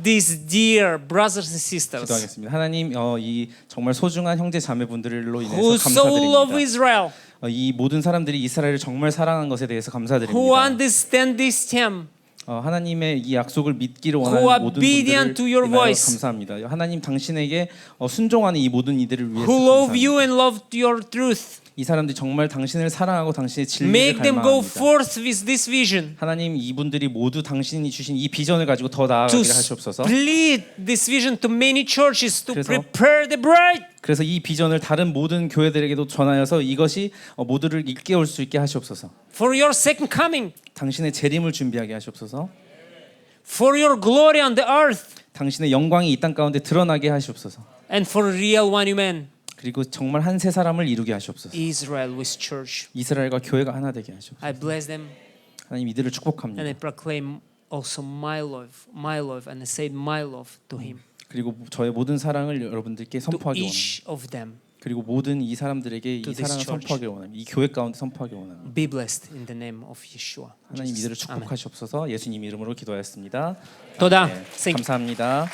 these dear brothers and sisters 기도하겠습니다. 하나님 이 정말 소중한 형제 자매분들로 인해서 who so love 감사드립니다. Israel, 이 모든 사람들이 이스라엘을 정말 사랑한 것에 대해서 who 감사드립니다. understand this term, 하나님의 이 약속을 믿기를 who 원하는 모든 obedient to your 분들을 인하여 voice, 감사합니다. 하나님 당신에게 순종하는 이 모든 이들을 위해서 who love 감사합니다. you and love your truth. 이 사람들이 정말 당신을 사랑하고 당신의 진리를 Make them go 갈망합니다. forth with this vision 하나님 이분들이 모두 당신이 주신 이 비전을 가지고 더 to 나아가게 하시옵소서. split this vision to many churches to 그래서- prepare the bride. 그래서 이 비전을 다른 모든 교회들에게도 전하여서 이것이 모두를 일깨울 수 있게 하시옵소서. For your second coming, 당신의 재림을 준비하게 하시옵소서. for your glory on the earth, 당신의 영광이 이 땅 가운데 드러나게 하시옵소서. and for real one man, 그리고 정말 한 세 사람을 이루게 하시옵소서. Israel with church. 이스라엘과 교회가 하나 되게 하시옵소서. I bless them 하나님 이들을 and I 축복합니다. proclaim also my love, and I say my love to him, 그리고 저의 모든 사랑을 여러분들께 to 선포하기 원합니다. each of them. 그리고 모든 이 사람들에게 To 이 this 사랑을 church. 선포하기 원합니다. 이 교회 가운데 선포하기 원합니다. Be blessed in the name of Yeshua. 하나님 이들을 Amen. 축복하시옵소서. 예수님 이름으로 기도하였습니다. Toda. 네, Thank you. 감사합니다.